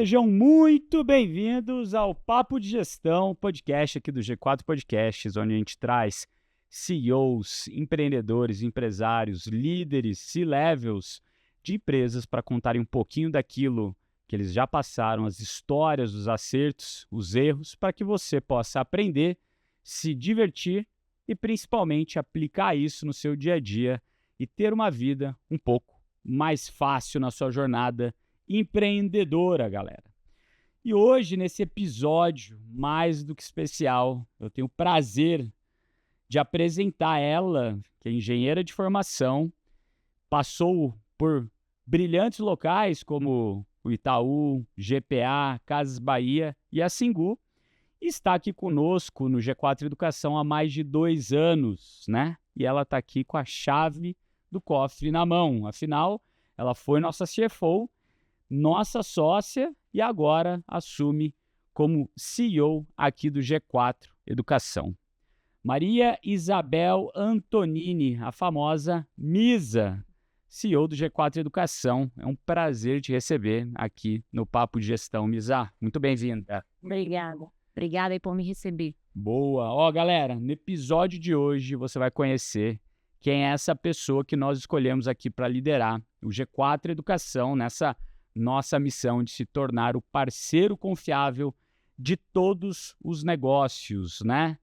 Sejam muito bem-vindos ao Papo de Gestão, podcast aqui do G4 Podcasts, onde a gente traz CEOs, empreendedores, empresários, líderes, C-levels de empresas para contarem um pouquinho daquilo que eles já passaram, as histórias, os acertos, os erros, para que você possa aprender, se divertir e principalmente aplicar isso no seu dia a dia e ter uma vida um pouco mais fácil na sua jornada empreendedora, galera. E hoje, nesse episódio mais do que especial, eu tenho o prazer de apresentar ela, que é engenheira de formação, passou por brilhantes locais como o Itaú, GPA, Casas Bahia e a Singu, e está aqui conosco no G4 Educação há mais de 2 anos, né? E ela está aqui com a chave do cofre na mão. Afinal, ela foi nossa CFO, nossa sócia e agora assume como CEO aqui do G4 Educação. Maria Isabel Antonini, a famosa Misa, CEO do G4 Educação. É um prazer te receber aqui no Papo de Gestão, Misa. Muito bem-vinda. Obrigada. Obrigada aí por me receber. Boa. Ó, galera, no episódio de hoje você vai conhecer quem é essa pessoa que nós escolhemos aqui para liderar o G4 Educação nessa nossa missão de se tornar o parceiro confiável de todos os negócios, né?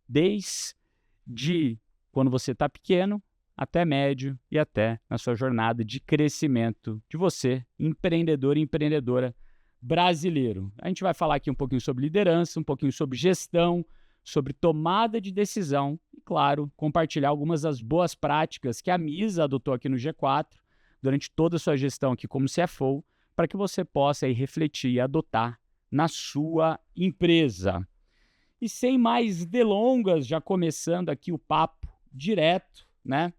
Desde quando você está pequeno até médio e até na sua jornada de crescimento de você, empreendedor e empreendedora brasileiro. A gente vai falar aqui um pouquinho sobre liderança, um pouquinho sobre gestão, sobre tomada de decisão e, claro, compartilhar algumas das boas práticas que a Misa adotou aqui no G4 durante toda a sua gestão aqui como CFO, para que você possa aí refletir e adotar na sua empresa. E sem mais delongas, já começando aqui o papo direto, né?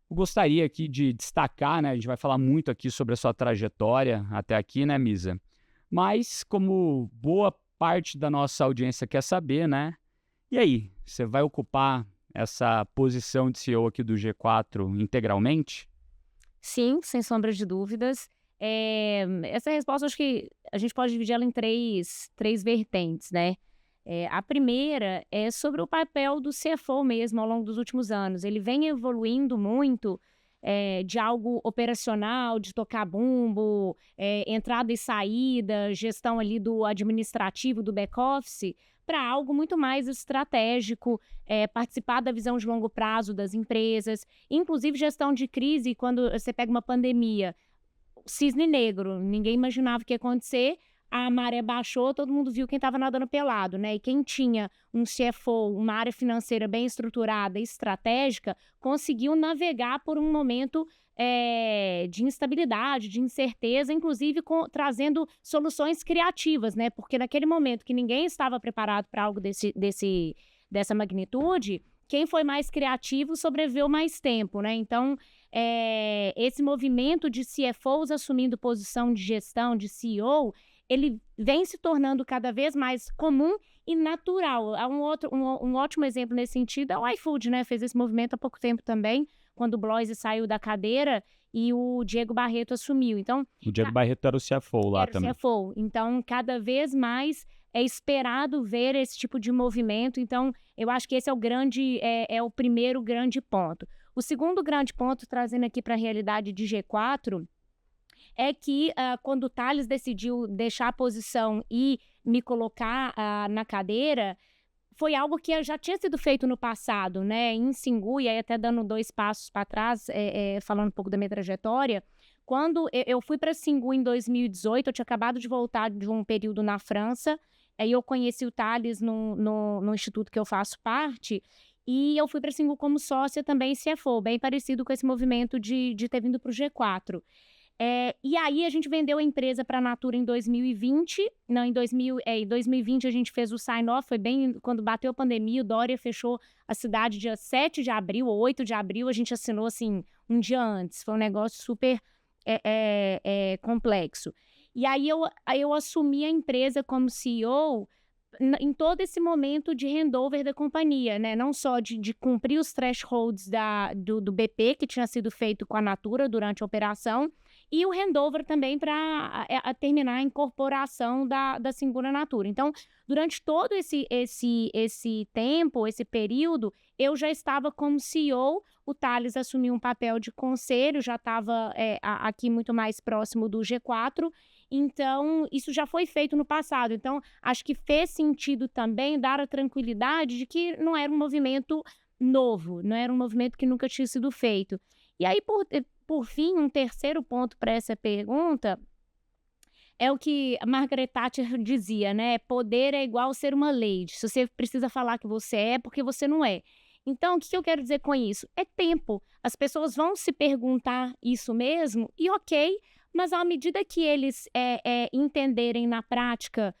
Eu gostaria aqui de destacar, né? A gente vai falar muito aqui sobre a sua trajetória até aqui, né, Misa? Mas como boa parte da nossa audiência quer saber, né? E aí, você vai ocupar essa posição de CEO aqui do G4 integralmente? Sim, sem sombra de dúvidas. Essa resposta, acho que a gente pode dividir ela em três vertentes, né? A primeira é sobre o papel do CFO mesmo ao longo dos últimos anos. Ele vem evoluindo muito de algo operacional, de tocar bumbo, entrada e saída, gestão ali do administrativo, do back-office, para algo muito mais estratégico, participar da visão de longo prazo das empresas, inclusive gestão de crise, quando você pega uma pandemia, cisne negro, ninguém imaginava o que ia acontecer, a maré baixou, todo mundo viu quem estava nadando pelado, né? E quem tinha um CFO, uma área financeira bem estruturada e estratégica, conseguiu navegar por um momento de instabilidade, de incerteza, inclusive trazendo soluções criativas, né? Porque naquele momento que ninguém estava preparado para algo dessa magnitude, quem foi mais criativo sobreviveu mais tempo, né? Então, esse movimento de CFOs assumindo posição de gestão, de CEO, ele vem se tornando cada vez mais comum e natural. Há um ótimo exemplo nesse sentido é o iFood, né? Fez esse movimento há pouco tempo também, quando o Bloise saiu da cadeira e o Diego Barreto assumiu. Então, O Diego Barreto era o CFO lá também. Era o CFO. Então, cada vez mais é esperado ver esse tipo de movimento. Então, eu acho que esse é o primeiro grande ponto. O segundo grande ponto, trazendo aqui para a realidade de G4, é que quando o Thales decidiu deixar a posição e me colocar na cadeira, foi algo que já tinha sido feito no passado, né? Em Singu, e aí até dando 2 passos para trás, falando um pouco da minha trajetória, quando eu fui para Singu em 2018, eu tinha acabado de voltar de um período na França, aí eu conheci o Thales no instituto que eu faço parte, e eu fui para Singu como sócia também CFO, bem parecido com esse movimento de ter vindo para o G4. E aí a gente vendeu a empresa para a Natura em 2020, não, em 2020 a gente fez o sign-off, foi bem quando bateu a pandemia, o Dória fechou a cidade dia 7 de abril ou 8 de abril, a gente assinou assim um dia antes, foi um negócio super complexo. E aí eu assumi a empresa como CEO em todo esse momento de handover da companhia, né? Não só de cumprir os thresholds do BP, que tinha sido feito com a Natura durante a operação, e o handover também para terminar a incorporação da Segura Natura. Então, durante todo esse tempo, esse período, eu já estava como CEO, o Thales assumiu um papel de conselho, já estava aqui muito mais próximo do G4, então isso já foi feito no passado. Então, acho que fez sentido também dar a tranquilidade de que não era um movimento novo, não era um movimento que nunca tinha sido feito. E aí, por fim, um terceiro ponto para essa pergunta é o que a Margaret Thatcher dizia, né? Poder é igual ser uma lady. Se você precisa falar que você é, porque você não é. Então, o que eu quero dizer com isso? É tempo. As pessoas vão se perguntar isso mesmo, e ok, mas à medida que eles entenderem na prática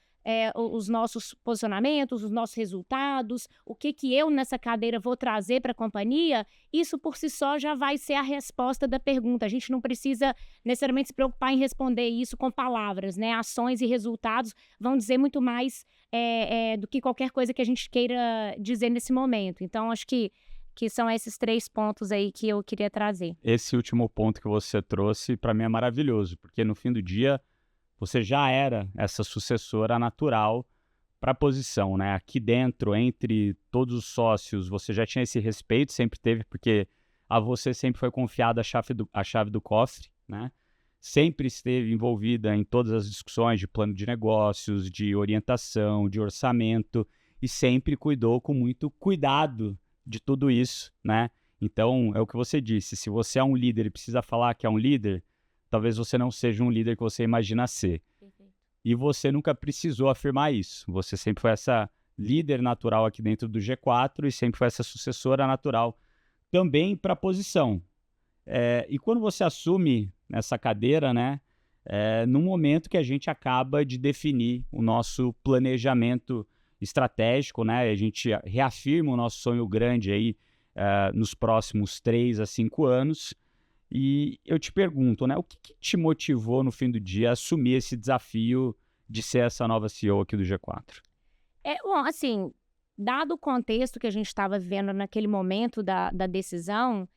os nossos posicionamentos, os nossos resultados, o que eu nessa cadeira vou trazer para a companhia, isso por si só já vai ser a resposta da pergunta. A gente não precisa necessariamente se preocupar em responder isso com palavras, né? Ações e resultados vão dizer muito mais do que qualquer coisa que a gente queira dizer nesse momento. Então, acho que são esses 3 pontos aí que eu queria trazer. Esse último ponto que você trouxe, para mim, é maravilhoso, porque no fim do dia, você já era essa sucessora natural para a posição, né? Aqui dentro, entre todos os sócios, você já tinha esse respeito, sempre teve, porque a você sempre foi confiada a chave do cofre, né? Sempre esteve envolvida em todas as discussões de plano de negócios, de orientação, de orçamento, e sempre cuidou com muito cuidado de tudo isso, né? Então, é o que você disse, se você é um líder e precisa falar que é um líder, talvez você não seja um líder que você imagina ser. Perfeito. E você nunca precisou afirmar isso. Você sempre foi essa líder natural aqui dentro do G4 e sempre foi essa sucessora natural também para a posição. E quando você assume essa cadeira, né, num momento que a gente acaba de definir o nosso planejamento estratégico, né, a gente reafirma o nosso sonho grande aí nos próximos 3 a 5 anos, e eu te pergunto, né, o que te motivou no fim do dia a assumir esse desafio de ser essa nova CEO aqui do G4? Bom, assim, dado o contexto que a gente estava vivendo naquele momento da decisão,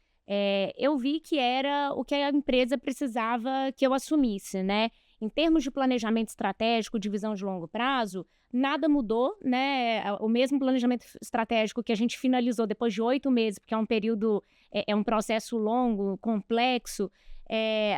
eu vi que era o que a empresa precisava que eu assumisse, né? Em termos de planejamento estratégico, de visão de longo prazo, nada mudou, né? O mesmo planejamento estratégico que a gente finalizou depois de 8 meses, porque é um período, é um processo longo, complexo.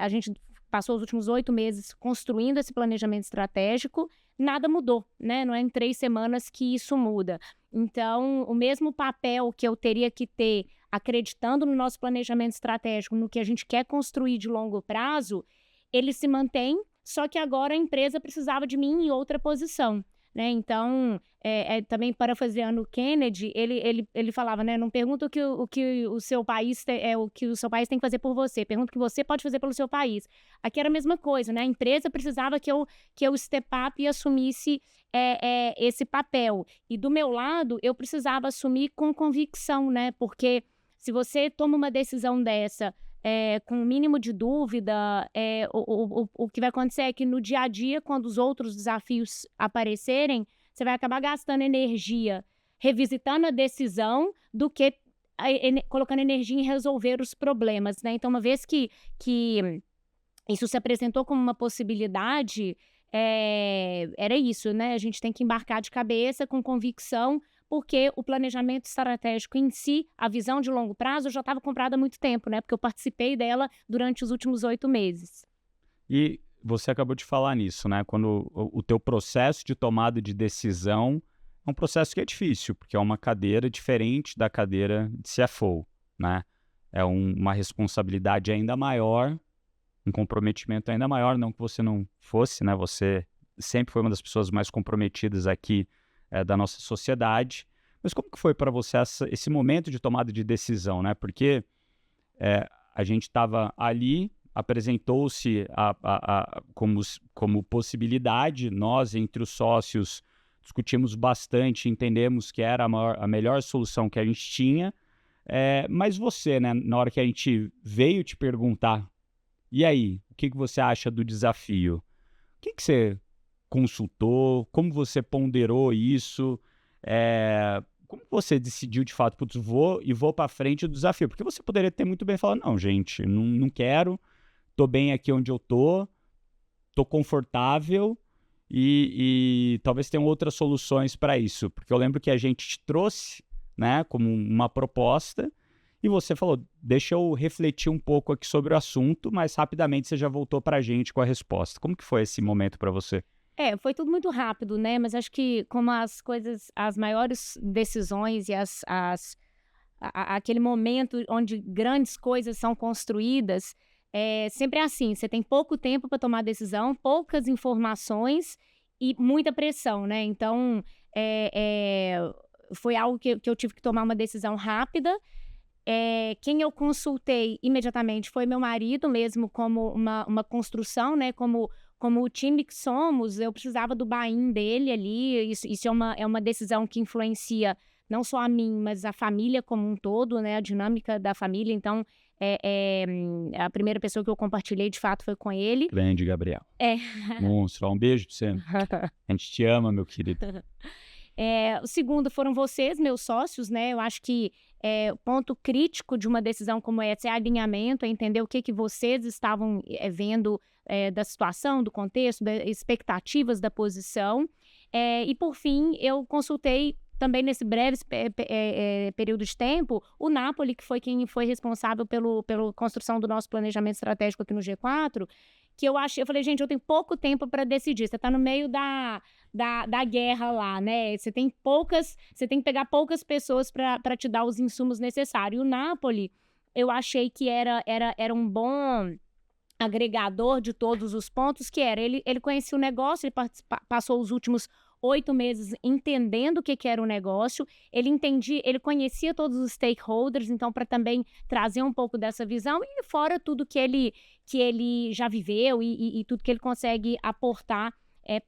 A gente passou os últimos 8 meses construindo esse planejamento estratégico, nada mudou, né? Não é em 3 semanas que isso muda. Então, o mesmo papel que eu teria que ter acreditando no nosso planejamento estratégico, no que a gente quer construir de longo prazo, ele se mantém, só que agora a empresa precisava de mim em outra posição, né? Então, também parafraseando o Kennedy, ele falava, né? Não pergunta o que o seu país o que o seu país tem que fazer por você, pergunta o que você pode fazer pelo seu país. Aqui era a mesma coisa, né? A empresa precisava que eu step up e assumisse esse papel. E do meu lado, eu precisava assumir com convicção, né? Porque se você toma uma decisão dessa com o mínimo de dúvida, o que vai acontecer é que no dia a dia, quando os outros desafios aparecerem, você vai acabar gastando energia revisitando a decisão do que colocando energia em resolver os problemas, né? Então, uma vez que isso se apresentou como uma possibilidade, era isso, né? A gente tem que embarcar de cabeça, com convicção, porque o planejamento estratégico em si, a visão de longo prazo, já estava comprada há muito tempo, né? Porque eu participei dela durante os últimos 8 meses. E você acabou de falar nisso, né? Quando o teu processo de tomada de decisão é um processo que é difícil, porque é uma cadeira diferente da cadeira de CFO, né? É uma responsabilidade ainda maior, um comprometimento ainda maior, não que você não fosse, né? Você sempre foi uma das pessoas mais comprometidas aqui da nossa sociedade. Mas como que foi para você esse momento de tomada de decisão, né? Porque a gente estava ali, apresentou-se como possibilidade, nós, entre os sócios, discutimos bastante, entendemos que era a melhor solução que a gente tinha, mas você, né, na hora que a gente veio te perguntar, e aí, o que você acha do desafio? O que você consultou? Como você ponderou isso? Como você decidiu, de fato, putz, vou para frente do desafio? Porque você poderia ter muito bem falado, não, gente, não quero, tô bem aqui onde eu tô confortável e talvez tenham outras soluções para isso. Porque eu lembro que a gente te trouxe, né, como uma proposta e você falou, deixa eu refletir um pouco aqui sobre o assunto, mas rapidamente você já voltou para a gente com a resposta. Como que foi esse momento para você? Foi tudo muito rápido, né, mas acho que como as maiores decisões e aquele momento onde grandes coisas são construídas, sempre é assim, você tem pouco tempo para tomar decisão, poucas informações e muita pressão, né, então, foi algo que eu tive que tomar uma decisão rápida. Quem eu consultei imediatamente foi meu marido mesmo como uma construção, né, como o time que somos, eu precisava do buy-in dele ali, isso é uma decisão que influencia não só a mim, mas a família como um todo, né, a dinâmica da família, então, a primeira pessoa que eu compartilhei de fato foi com ele. Grande, Gabriel. É. Monstro, um beijo pra você. A gente te ama, meu querido. O segundo foram vocês, meus sócios, né, eu acho que o ponto crítico de uma decisão como essa é alinhamento, é entender o que vocês estavam vendo da situação, do contexto, das expectativas da posição. E por fim, eu consultei também nesse breve período de tempo, o Napoli, que foi quem foi responsável pela construção do nosso planejamento estratégico aqui no G4, que eu falei, gente, eu tenho pouco tempo para decidir, você está no meio da guerra lá, né? Você tem que pegar poucas pessoas para te dar os insumos necessários. E o Napoli, eu achei que era um bom agregador de todos os pontos, que ele conhecia o negócio, ele passou os últimos 8 meses entendendo o que era o negócio, ele conhecia todos os stakeholders, então para também trazer um pouco dessa visão, e fora tudo que ele já viveu e tudo que ele consegue aportar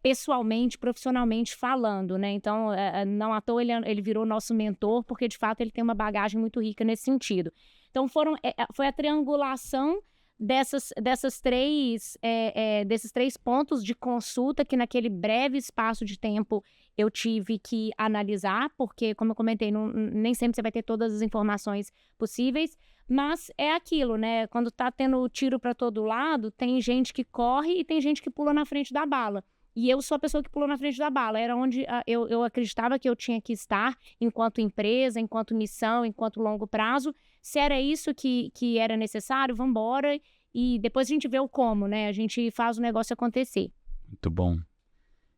pessoalmente, profissionalmente falando, né? Então, não à toa ele virou nosso mentor, porque de fato ele tem uma bagagem muito rica nesse sentido. Então, foi a triangulação desses três pontos de consulta que naquele breve espaço de tempo eu tive que analisar, porque, como eu comentei, nem sempre você vai ter todas as informações possíveis, mas é aquilo, né? Quando tá tendo tiro para todo lado, tem gente que corre e tem gente que pula na frente da bala. E eu sou a pessoa que pulou na frente da bala. Era onde eu acreditava que eu tinha que estar enquanto empresa, enquanto missão, enquanto longo prazo. Se era isso que era necessário, vamos embora. E depois a gente vê o como, né? A gente faz o negócio acontecer. Muito bom.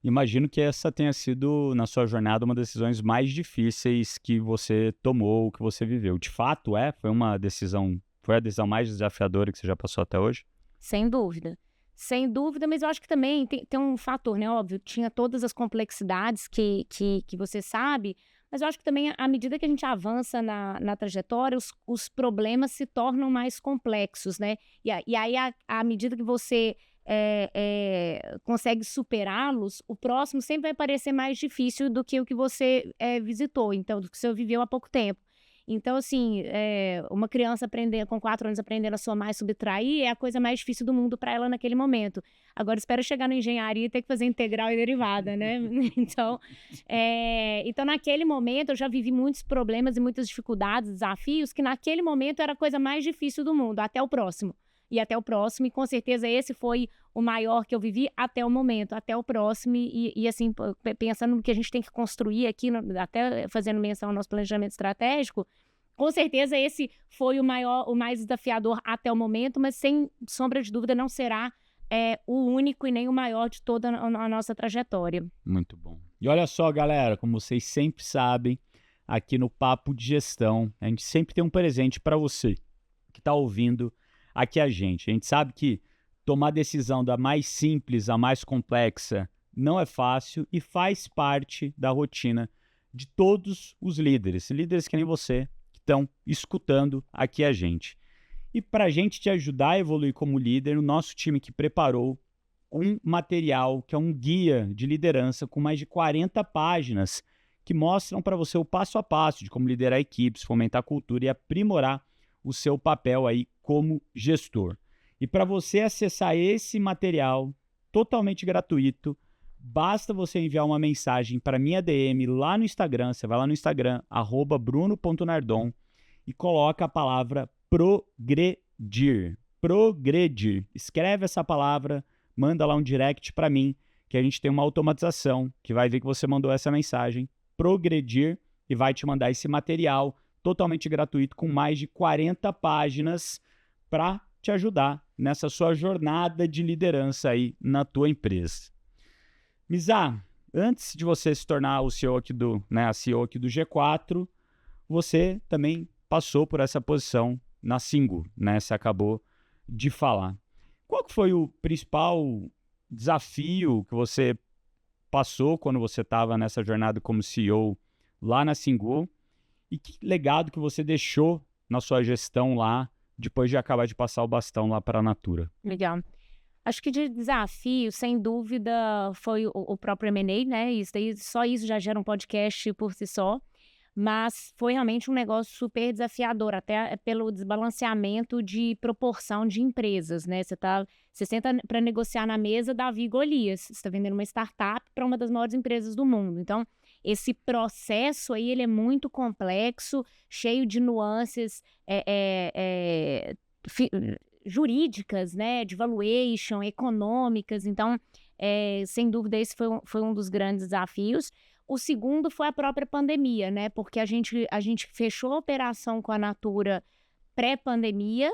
Imagino que essa tenha sido, na sua jornada, uma das decisões mais difíceis que você tomou, que você viveu. De fato, foi a decisão mais desafiadora que você já passou até hoje? Sem dúvida. Sem dúvida, mas eu acho que também tem um fator, né? Óbvio, tinha todas as complexidades que você sabe, mas eu acho que também, à medida que a gente avança na trajetória, os problemas se tornam mais complexos, né? E aí, à medida que você consegue superá-los, o próximo sempre vai parecer mais difícil do que o que você visitou, então, do que você viveu há pouco tempo. Então, assim, uma criança com 4 anos aprendendo a somar e subtrair é a coisa mais difícil do mundo para ela naquele momento. Agora, espera chegar na engenharia e ter que fazer integral e derivada, né? Então, naquele momento, eu já vivi muitos problemas e muitas dificuldades, desafios, que naquele momento era a coisa mais difícil do mundo, até o próximo. E até o próximo, e com certeza esse foi o maior que eu vivi até o momento, até o próximo, e assim, pensando no que a gente tem que construir aqui, até fazendo menção ao nosso planejamento estratégico, com certeza esse foi o mais desafiador até o momento, mas sem sombra de dúvida não será o único e nem o maior de toda a nossa trajetória. Muito bom. E olha só, galera, como vocês sempre sabem, aqui no Papo de Gestão, a gente sempre tem um presente para você que está ouvindo aqui a gente. A gente sabe que tomar decisão da mais simples à mais complexa não é fácil e faz parte da rotina de todos os líderes que nem você, que estão escutando aqui a gente. E para a gente te ajudar a evoluir como líder, o nosso time que preparou um material que é um guia de liderança com mais de 40 páginas que mostram para você o passo a passo de como liderar equipes, fomentar a cultura e aprimorar o seu papel aí como gestor. E para você acessar esse material totalmente gratuito, basta você enviar uma mensagem para minha DM lá no Instagram. Você vai lá no Instagram, @bruno.nardon, e coloca a palavra progredir. progredir. Escreve essa palavra, manda lá um direct para mim, que a gente tem uma automatização que vai ver que você mandou essa mensagem, progredir, e vai te mandar esse material totalmente gratuito com mais de 40 páginas para te ajudar nessa sua jornada de liderança aí na tua empresa. Misa, antes de você se tornar o CEO aqui a CEO aqui do G4, você também passou por essa posição na Singu, né? Você acabou de falar. Qual que foi o principal desafio que você passou quando você estava nessa jornada como CEO lá na Singu? E que legado que você deixou na sua gestão lá, depois de acabar de passar o bastão lá para a Natura? Legal. Acho que de desafio, sem dúvida, foi o próprio M&A, né? Isso daí, só isso já gera um podcast por si só. Mas foi realmente um negócio super desafiador, até pelo desbalanceamento de proporção de empresas, né? Você senta para negociar na mesa Davi e Golias. Você está vendendo uma startup para uma das maiores empresas do mundo. Então, esse processo aí, ele é muito complexo, cheio de nuances jurídicas, né? De valuation, econômicas. Então, sem dúvida, esse foi um dos grandes desafios. O segundo foi a própria pandemia, né? Porque a gente fechou a operação com a Natura pré-pandemia.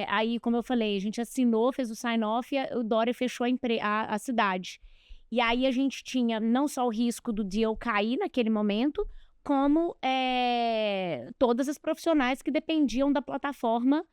Aí, como eu falei, a gente assinou, fez o sign-off e o Dória fechou a cidade. E aí a gente tinha não só o risco do deal cair naquele momento, como todas as profissionais que dependiam da plataforma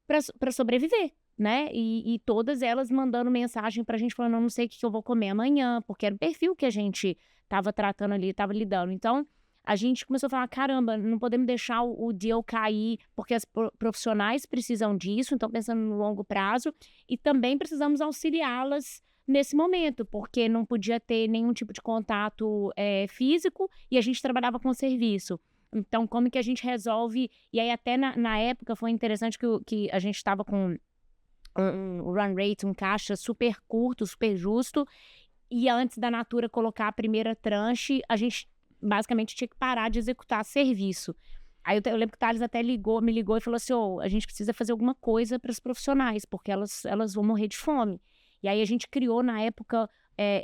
para sobreviver, né? E todas elas mandando mensagem pra gente falando, não sei o que eu vou comer amanhã, porque era o perfil que a gente tava tratando ali, tava lidando. Então, a gente começou a falar, caramba, não podemos deixar o deal cair, porque as profissionais precisam disso, então pensando no longo prazo, e também precisamos auxiliá-las nesse momento, porque não podia ter nenhum tipo de contato físico, e a gente trabalhava com serviço. Então, como que a gente resolve? E aí, até na época, foi interessante que a gente estava com um run rate, um caixa super curto, super justo, e antes da Natura colocar a primeira tranche, a gente basicamente tinha que parar de executar serviço. Aí eu lembro que o Thales até me ligou e falou assim, a gente precisa fazer alguma coisa para os profissionais, porque elas vão morrer de fome. E aí a gente criou, na época,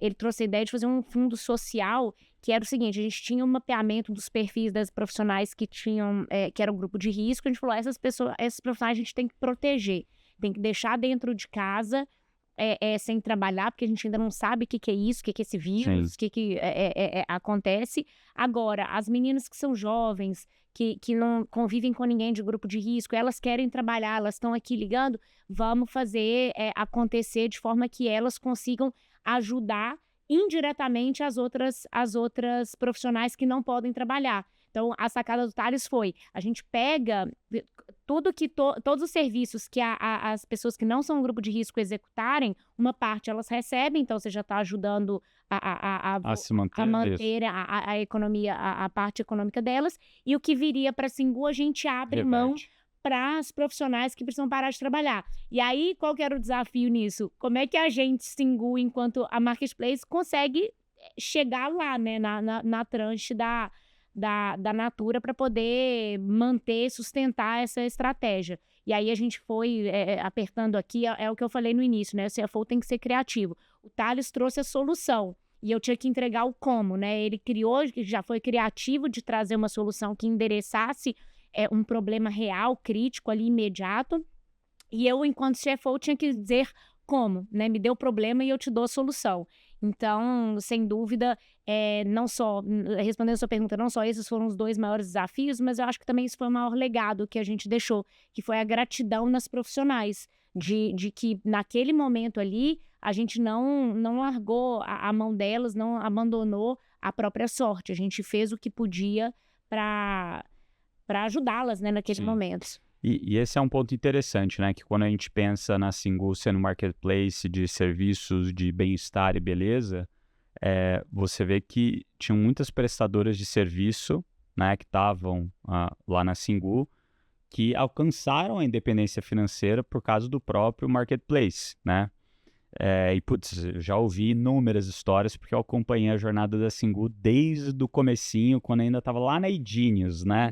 ele trouxe a ideia de fazer um fundo social, que era o seguinte, a gente tinha um mapeamento dos perfis das profissionais que era um grupo de risco, a gente falou, essas profissionais a gente tem que proteger, tem que deixar dentro de casa, sem trabalhar, porque a gente ainda não sabe o que é isso, o que é esse vírus, o que acontece. Agora, as meninas que são jovens, que não convivem com ninguém de grupo de risco, elas querem trabalhar, elas estão aqui ligando, vamos fazer acontecer de forma que elas consigam ajudar indiretamente as outras profissionais que não podem trabalhar. Então, a sacada do Thales foi, a gente pega todos os serviços que as pessoas que não são um grupo de risco executarem, uma parte elas recebem, então você já está ajudando a se manter, manter a economia, a parte econômica delas, e o que viria para a Singu a gente abre mão para as profissionais que precisam parar de trabalhar. E aí, qual que era o desafio nisso? Como é que a gente, Singu, enquanto a Marketplace, consegue chegar lá, né, na tranche da Natura para poder manter, sustentar essa estratégia. E aí a gente foi apertando aqui, é o que eu falei no início, né? O CFO tem que ser criativo. O Thales trouxe a solução e eu tinha que entregar o como, né? Ele já foi criativo de trazer uma solução que endereçasse um problema real, crítico ali, imediato. E eu, enquanto CFO, tinha que dizer como, né? Me deu o problema e eu te dou a solução. Então, sem dúvida, não só, respondendo a sua pergunta, não só esses foram os dois maiores desafios, mas eu acho que também isso foi o maior legado que a gente deixou, que foi a gratidão nas profissionais, de que naquele momento ali, a gente não largou a mão delas, não abandonou a própria sorte, a gente fez o que podia para ajudá-las, né, naquele momento. E esse é um ponto interessante, né? Que quando a gente pensa na Singu sendo marketplace de serviços de bem-estar e beleza, você vê que tinham muitas prestadoras de serviço, né? Que estavam lá na Singu, que alcançaram a independência financeira por causa do próprio marketplace, né? E, putz, eu já ouvi inúmeras histórias, porque eu acompanhei a jornada da Singu desde o comecinho, quando ainda estava lá na Edinhos, né?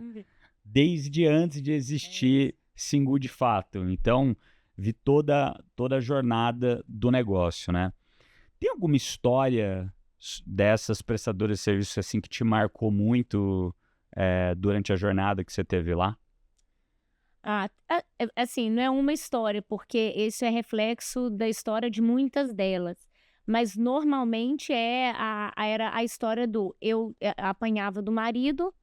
Desde antes de existir Singu de fato. Então, vi toda a jornada do negócio, né? Tem alguma história dessas prestadoras de serviço assim que te marcou muito durante a jornada que você teve lá? Assim, não é uma história, porque isso é reflexo da história de muitas delas. Mas normalmente era a história do eu apanhava do marido,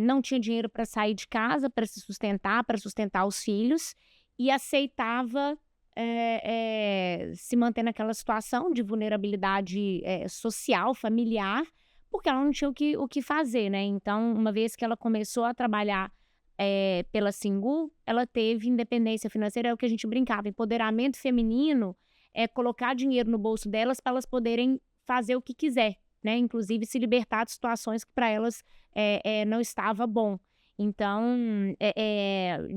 não tinha dinheiro para sair de casa, para se sustentar, para sustentar os filhos, e aceitava se manter naquela situação de vulnerabilidade social, familiar, porque ela não tinha o que fazer, né? Então, uma vez que ela começou a trabalhar pela Singu, ela teve independência financeira, é o que a gente brincava, empoderamento feminino é colocar dinheiro no bolso delas para elas poderem fazer o que quiser, né? Inclusive se libertar de situações que para elas não estava bom. Então,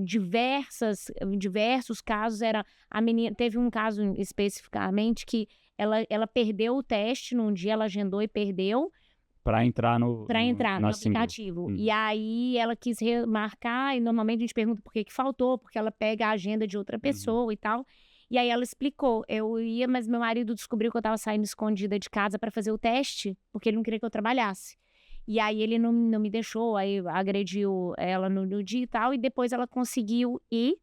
diversos casos a menina teve um caso especificamente que ela perdeu o teste num dia, ela agendou e perdeu Para entrar no na Singu. aplicativo. E aí ela quis remarcar, e normalmente a gente pergunta por que faltou, porque ela pega a agenda de outra pessoa e tal. E aí ela explicou, eu ia, mas meu marido descobriu que eu estava saindo escondida de casa para fazer o teste, porque ele não queria que eu trabalhasse. E aí ele não me deixou, aí agrediu ela no dia e tal, e depois ela conseguiu ir,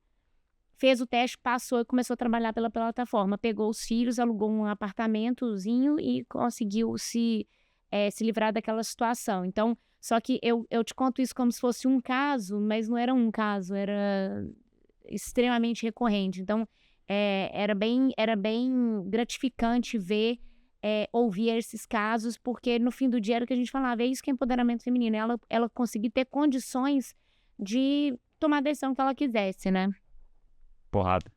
fez o teste, passou e começou a trabalhar pela plataforma. Pegou os filhos, alugou um apartamentozinho e conseguiu se livrar daquela situação. Então, só que eu te conto isso como se fosse um caso, mas não era um caso, era extremamente recorrente. Então, era bem gratificante ver, ouvir esses casos, porque no fim do dia era o que a gente falava, é isso que é empoderamento feminino, ela conseguir ter condições de tomar a decisão que ela quisesse, né? Porrada.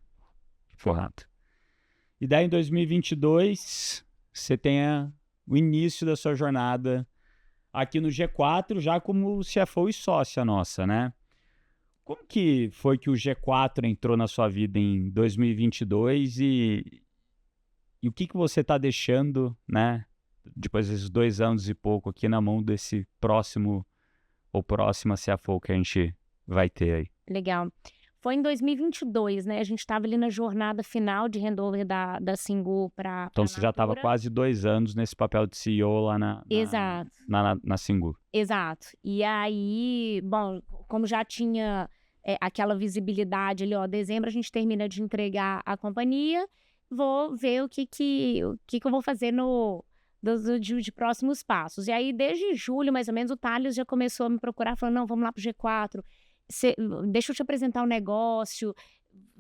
E daí em 2022, você tem o início da sua jornada aqui no G4, já como CFO e sócia nossa, né? Como que foi que o G4 entrou na sua vida em 2022 e o que você está deixando, né, depois desses 2 anos e pouco aqui na mão desse próxima CFO que a gente vai ter aí? Legal. Foi em 2022, né? A gente estava ali na jornada final de handover da Singu para Então você já estava quase 2 anos nesse papel de CEO lá Exato. na Singu. Exato. E aí, bom, como já tinha aquela visibilidade ali, ó, dezembro a gente termina de entregar a companhia, vou ver o que eu vou fazer de próximos passos. E aí, desde julho, mais ou menos, o Thales já começou a me procurar, falando, não, vamos lá pro G4, deixa eu te apresentar um negócio,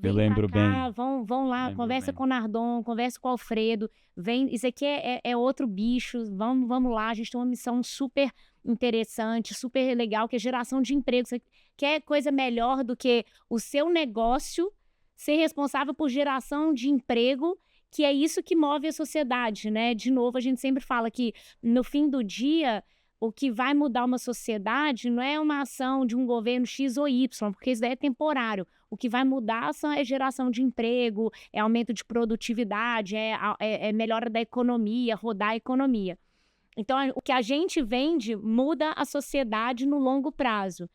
Eu lembro bem. Vão lá, conversa com o Nardon, conversa com o Alfredo, vem, isso aqui é outro bicho, vamos lá, a gente tem uma missão super interessante, super legal, que é geração de emprego. Você quer coisa melhor do que o seu negócio ser responsável por geração de emprego, que é isso que move a sociedade, né? De novo, a gente sempre fala que no fim do dia, o que vai mudar uma sociedade não é uma ação de um governo X ou Y, porque isso daí é temporário. O que vai mudar é geração de emprego, é aumento de produtividade, é melhora da economia, rodar a economia. Então, o que a gente vende muda a sociedade no longo prazo,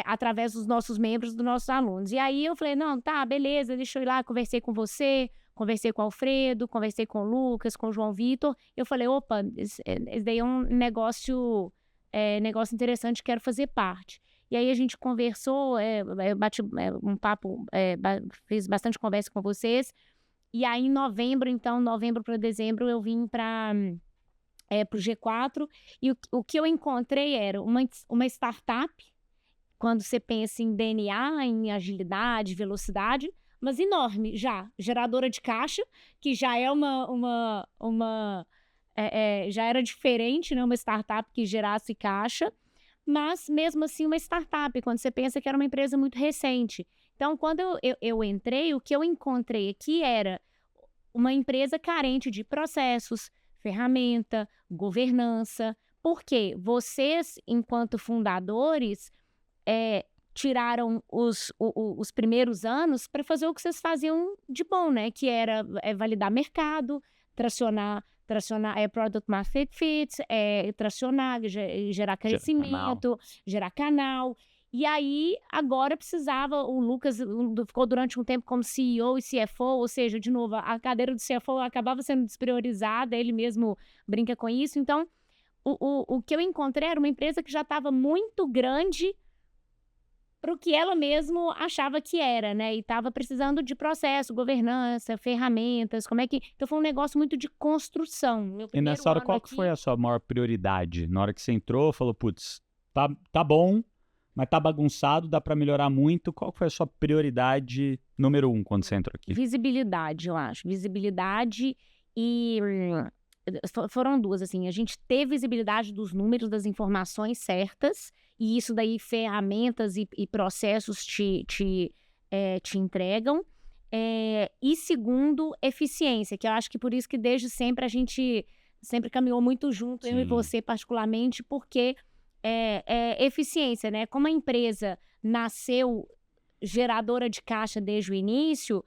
através dos nossos membros, dos nossos alunos. E aí eu falei, não, tá, beleza, deixa eu ir lá, conversei com você, conversei com o Alfredo, conversei com o Lucas, com o João Vitor. Eu falei, opa, esse daí é um negócio interessante, quero fazer parte. E aí a gente conversou, bati um papo, fiz bastante conversa com vocês. E aí em novembro para dezembro, eu vim para o G4. E o que eu encontrei era uma startup, quando você pensa em DNA, em agilidade, velocidade, mas enorme já, geradora de caixa, que já é já era diferente, né? Uma startup que gerasse caixa, mas mesmo assim uma startup, quando você pensa que era uma empresa muito recente. Então, quando eu entrei, o que eu encontrei aqui era uma empresa carente de processos, ferramenta, governança. Por quê? Vocês, enquanto fundadores, tiraram os primeiros anos para fazer o que vocês faziam de bom, né? Que era validar mercado, tracionar product market fit, tracionar, gerar crescimento, gerar canal. E aí, agora precisava, o Lucas ficou durante um tempo como CEO e CFO, ou seja, de novo, a cadeira do CFO acabava sendo despriorizada, ele mesmo brinca com isso. Então, o que eu encontrei era uma empresa que já estava muito grande para o que ela mesmo achava que era, né? E estava precisando de processo, governança, ferramentas, como é que... Então, foi um negócio muito de construção. Meu E primeiro nessa hora, ano qual que aqui... foi a sua maior prioridade? Na hora que você entrou, falou, putz, tá bom, mas tá bagunçado, dá para melhorar muito. Qual que foi a sua prioridade número 1 quando você entrou aqui? Visibilidade, eu acho. Visibilidade e... foram duas, assim. A gente ter visibilidade dos números, das informações certas, e isso daí ferramentas e processos te entregam. E segundo, eficiência, que eu acho que por isso que desde sempre a gente sempre caminhou muito junto, eu e Sim. você particularmente, porque eficiência, né? Como a empresa nasceu geradora de caixa desde o início,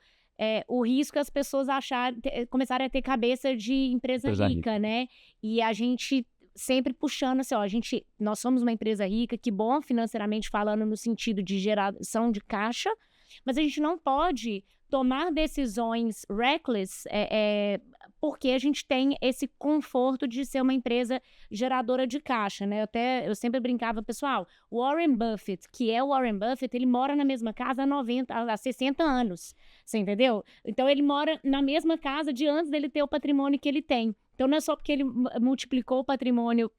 o risco é as pessoas começarem a ter cabeça de empresa Empresa rica, né? E a gente sempre puxando assim, ó, nós somos uma empresa rica, que bom financeiramente falando, no sentido de geração de caixa, mas a gente não pode tomar decisões reckless, porque a gente tem esse conforto de ser uma empresa geradora de caixa, né? Eu sempre brincava, pessoal, Warren Buffett, que é o Warren Buffett, ele mora na mesma casa há 60 anos, você entendeu? Então ele mora na mesma casa de antes dele ter o patrimônio que ele tem. Então não é só porque ele multiplicou o patrimônio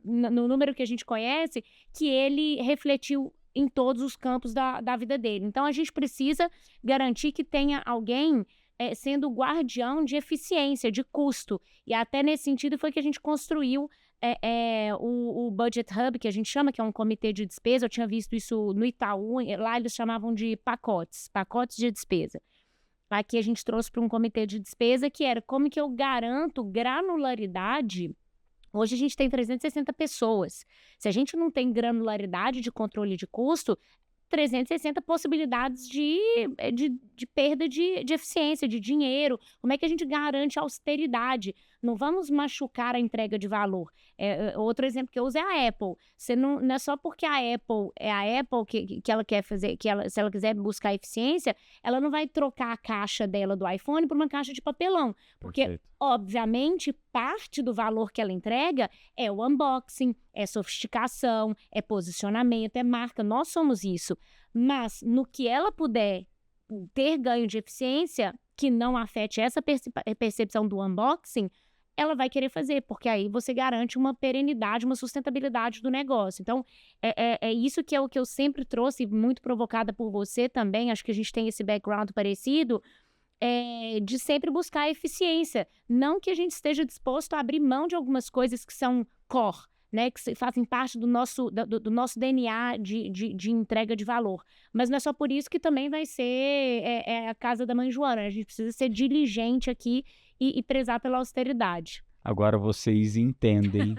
no número que a gente conhece, que ele refletiu em todos os campos da vida dele. Então a gente precisa garantir que tenha alguém sendo guardião de eficiência, de custo. E até nesse sentido foi que a gente construiu o Budget Hub, que a gente chama, que é um comitê de despesa. Eu tinha visto isso no Itaú, lá eles chamavam de pacotes de despesa. Aqui a gente trouxe para um comitê de despesa, que era como que eu garanto granularidade. Hoje a gente tem 360 pessoas. Se a gente não tem granularidade de controle de custo, 360 possibilidades de perda de eficiência, de dinheiro. Como é que a gente garante austeridade? Não vamos machucar a entrega de valor. Outro exemplo que eu uso é a Apple. Não é só porque a Apple é a Apple que ela quer fazer, se ela quiser buscar eficiência, ela não vai trocar a caixa dela do iPhone por uma caixa de papelão. Porque, Perfeito. obviamente, parte do valor que ela entrega é o unboxing, é sofisticação, é posicionamento, é marca. Nós somos isso. Mas no que ela puder ter ganho de eficiência, que não afete essa percepção do unboxing, ela vai querer fazer, porque aí você garante uma perenidade, uma sustentabilidade do negócio. Então, é isso que é o que eu sempre trouxe, muito provocada por você também, acho que a gente tem esse background parecido, de sempre buscar a eficiência. Não que a gente esteja disposto a abrir mão de algumas coisas que são core, né, que fazem parte do nosso DNA de entrega de valor. Mas não é só por isso que também vai ser a casa da mãe Joana. A gente precisa ser diligente aqui e prezar pela austeridade. Agora vocês entendem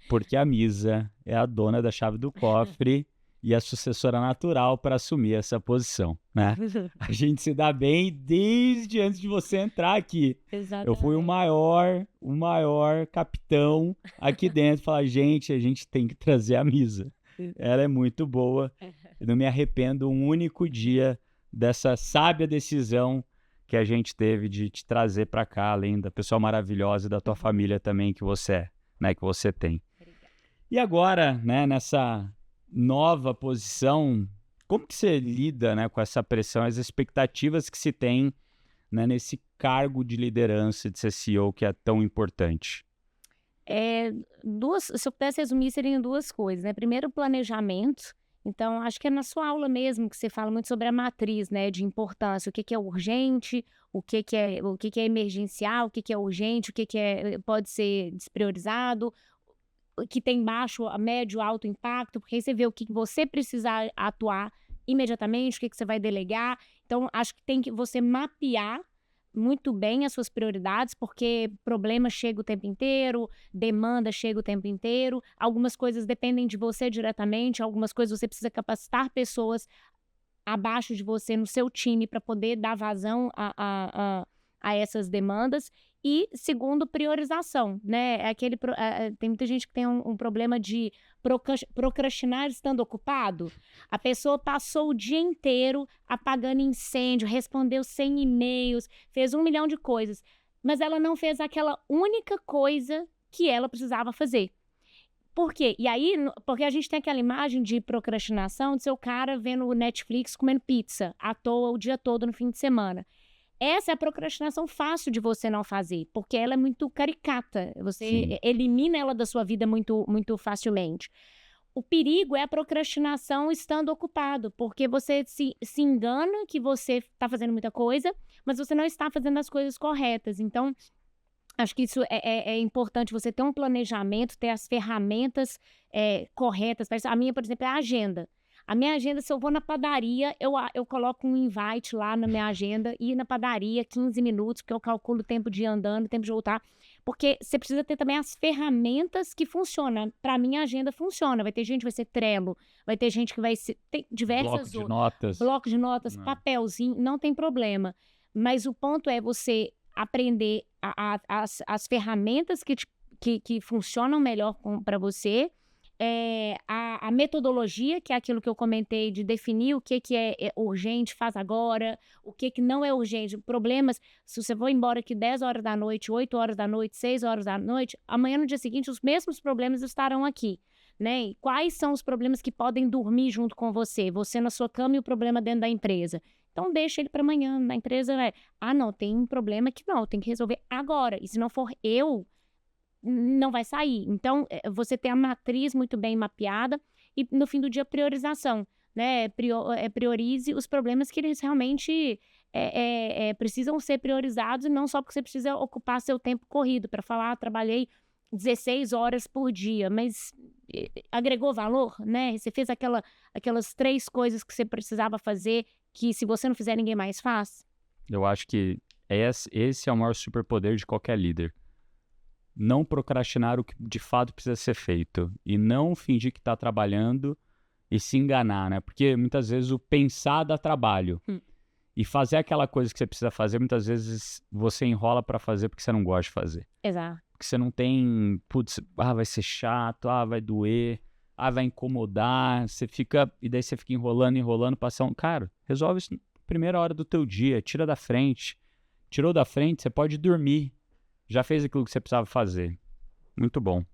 porque a Misa é a dona da chave do cofre e a sucessora natural para assumir essa posição, né? A gente se dá bem desde antes de você entrar aqui. Exatamente. Eu fui o maior capitão aqui dentro. Falar, gente, a gente tem que trazer a Misa. Ela é muito boa. Eu não me arrependo um único dia dessa sábia decisão que a gente teve de te trazer para cá, além da pessoa maravilhosa e da tua família também que você é, né, que você tem. Obrigada. E agora, né, nessa nova posição, como que você lida, né, com essa pressão, as expectativas que se tem, né, nesse cargo de liderança de ser CEO que é tão importante? Se eu pudesse resumir, seriam duas coisas, né? Primeiro, planejamento. Então, acho que é na sua aula mesmo que você fala muito sobre a matriz, né, de importância, o que é urgente, o que é emergencial, o que é urgente, o que pode ser despriorizado, o que tem baixo, médio, alto impacto, porque aí você vê o que você precisa atuar imediatamente, o que você vai delegar. Então, acho que tem que você mapear muito bem as suas prioridades, porque problema chega o tempo inteiro, demanda chega o tempo inteiro, algumas coisas dependem de você diretamente, algumas coisas você precisa capacitar pessoas abaixo de você no seu time para poder dar vazão a essas demandas. E, segundo, priorização, né? Tem muita gente que tem um problema de procrastinar estando ocupado. A pessoa passou o dia inteiro apagando incêndio, respondeu 100 e-mails, fez 1 milhão de coisas, mas ela não fez aquela única coisa que ela precisava fazer. Por quê? E aí, porque a gente tem aquela imagem de procrastinação de ser o cara vendo o Netflix comendo pizza à toa o dia todo no fim de semana. Essa é a procrastinação fácil de você não fazer, porque ela é muito caricata. Você elimina ela da sua vida muito, muito facilmente. O perigo é a procrastinação estando ocupado, porque você se engana que você está fazendo muita coisa, mas você não está fazendo as coisas corretas. Então, acho que isso é importante, você ter um planejamento, ter as ferramentas corretas. A minha, por exemplo, é a agenda. A minha agenda, se eu vou na padaria, eu coloco um invite lá na minha agenda, ir na padaria 15 minutos, porque eu calculo o tempo de ir andando, o tempo de voltar. Porque você precisa ter também as ferramentas que funcionam. Para mim, a agenda funciona. Vai ter gente que vai ser Trello, vai ter gente que vai ser... Tem diversas bloco de notas. Bloco de notas, papelzinho, não tem problema. Mas o ponto é você aprender as ferramentas que funcionam melhor para você, a metodologia, que é aquilo que eu comentei, de definir o que é urgente, faz agora, o que não é urgente. Problemas, se você for embora aqui 10 horas da noite, 8 horas da noite, 6 horas da noite, amanhã no dia seguinte os mesmos problemas estarão aqui, né? E quais são os problemas que podem dormir junto com você? Você na sua cama e o problema dentro da empresa. Então deixa ele para amanhã. Na empresa não, tem um problema que tem que resolver agora. E se não for não vai sair. Então, você tem a matriz muito bem mapeada e, no fim do dia, priorização, né? Priorize os problemas que eles realmente precisam ser priorizados, e não só porque você precisa ocupar seu tempo corrido para falar, trabalhei 16 horas por dia, mas agregou valor, né? Você fez aquelas 3 coisas que você precisava fazer, que se você não fizer, ninguém mais faz. Eu acho que esse é o maior superpoder de qualquer líder. Não procrastinar o que de fato precisa ser feito. E não fingir que está trabalhando e se enganar, né? Porque muitas vezes o pensar dá trabalho. E fazer aquela coisa que você precisa fazer, muitas vezes você enrola para fazer porque você não gosta de fazer. Exato. Porque você não tem... Putz, vai ser chato, vai doer, vai incomodar. E daí você fica enrolando, passando. Cara, resolve isso na primeira hora do teu dia. Tira da frente. Tirou da frente, você pode dormir. Já fez aquilo que você precisava fazer. Muito bom.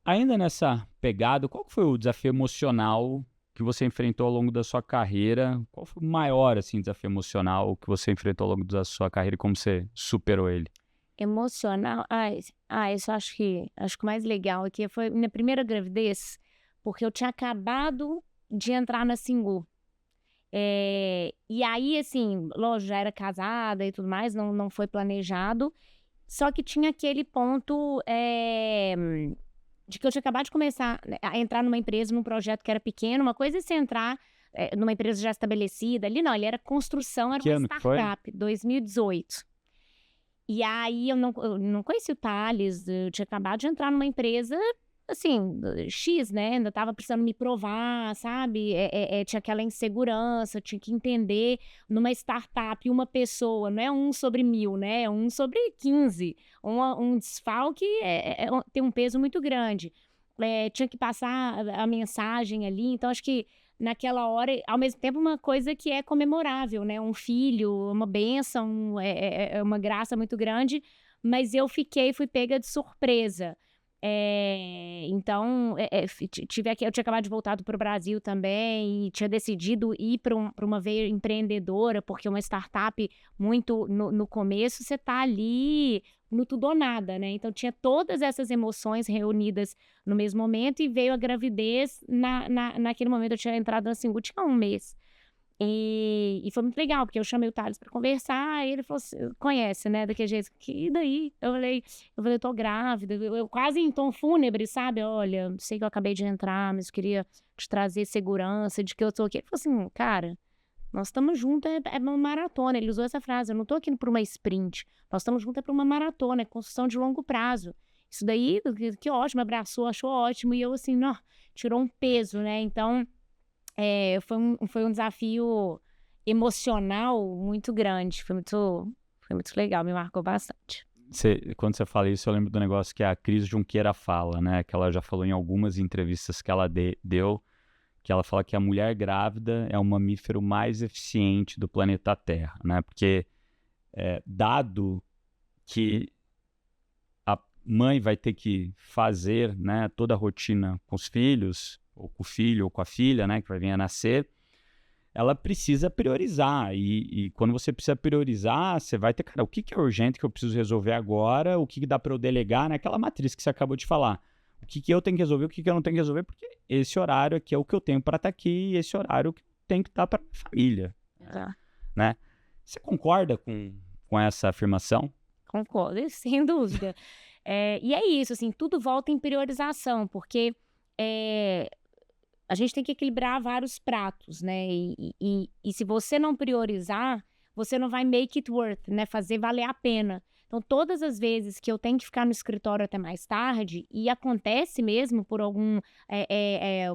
Ainda nessa pegada, qual foi o desafio emocional que você enfrentou ao longo da sua carreira? Qual foi o maior desafio emocional que você enfrentou ao longo da sua carreira e como você superou ele? Emocional? Isso acho que o mais legal aqui foi minha primeira gravidez, porque eu tinha acabado de entrar na Singu. E aí, assim, lógico, já era casada e tudo mais, não foi planejado, só que tinha aquele ponto de que eu tinha acabado de começar a entrar numa empresa, num projeto que era pequeno. Uma coisa é você entrar numa empresa já estabelecida, ali era construção, era uma startup, 2018. E aí eu não conhecia o Thales, eu tinha acabado de entrar numa empresa... assim, X, né? Ainda tava precisando me provar, sabe? Tinha aquela insegurança, tinha que entender numa startup, uma pessoa, não é 1 sobre 1000, né? É 1 sobre 15. Um desfalque tem um peso muito grande. Tinha que passar a mensagem ali, então acho que naquela hora, ao mesmo tempo, uma coisa que é comemorável, né? Um filho, uma bênção, uma graça muito grande, mas eu fui pega de surpresa. Então, eu tinha acabado de voltar para o Brasil também e tinha decidido ir para uma veia empreendedora, porque uma startup muito no começo, você está ali no tudo ou nada, né? Então, tinha todas essas emoções reunidas no mesmo momento e veio a gravidez naquele momento. Eu tinha entrado na Singu, tinha 1 mês. E foi muito legal, porque eu chamei o Thales para conversar, e ele falou assim, conhece, né, daquele jeito, e daí? Eu falei, tô grávida, eu quase em tom fúnebre, sabe? Olha, sei que eu acabei de entrar, mas eu queria te trazer segurança de que eu tô aqui. Ele falou assim, cara, nós estamos juntos, é uma maratona. Ele usou essa frase, eu não tô aqui por uma sprint, nós estamos juntos para uma maratona, é construção de longo prazo. Isso daí, que ótimo, abraçou, achou ótimo, e eu assim, tirou um peso, né? Então... foi um desafio emocional muito grande, foi muito Foi muito legal, me marcou bastante. Quando você fala isso, eu lembro do negócio que a Cris Junqueira fala, né? Que ela já falou em algumas entrevistas que ela deu, que ela fala que a mulher grávida é o mamífero mais eficiente do planeta Terra, né? Porque dado que a mãe vai ter que fazer, né, toda a rotina com os filhos, ou com o filho, ou com a filha, né, que vai vir a nascer, ela precisa priorizar. E quando você precisa priorizar, você vai ter, cara, o que é urgente que eu preciso resolver agora, o que dá para eu delegar, né? Aquela matriz que você acabou de falar. O que eu tenho que resolver, o que eu não tenho que resolver, porque esse horário aqui é o que eu tenho para estar aqui, e esse horário que eu tenho que estar para minha família, né? Você concorda com essa afirmação? Concordo, sem dúvida. E é isso, assim, tudo volta em priorização, porque a gente tem que equilibrar vários pratos, né? E se você não priorizar, você não vai make it worth, né? Fazer valer a pena. Então, todas as vezes que eu tenho que ficar no escritório até mais tarde, e acontece mesmo por algum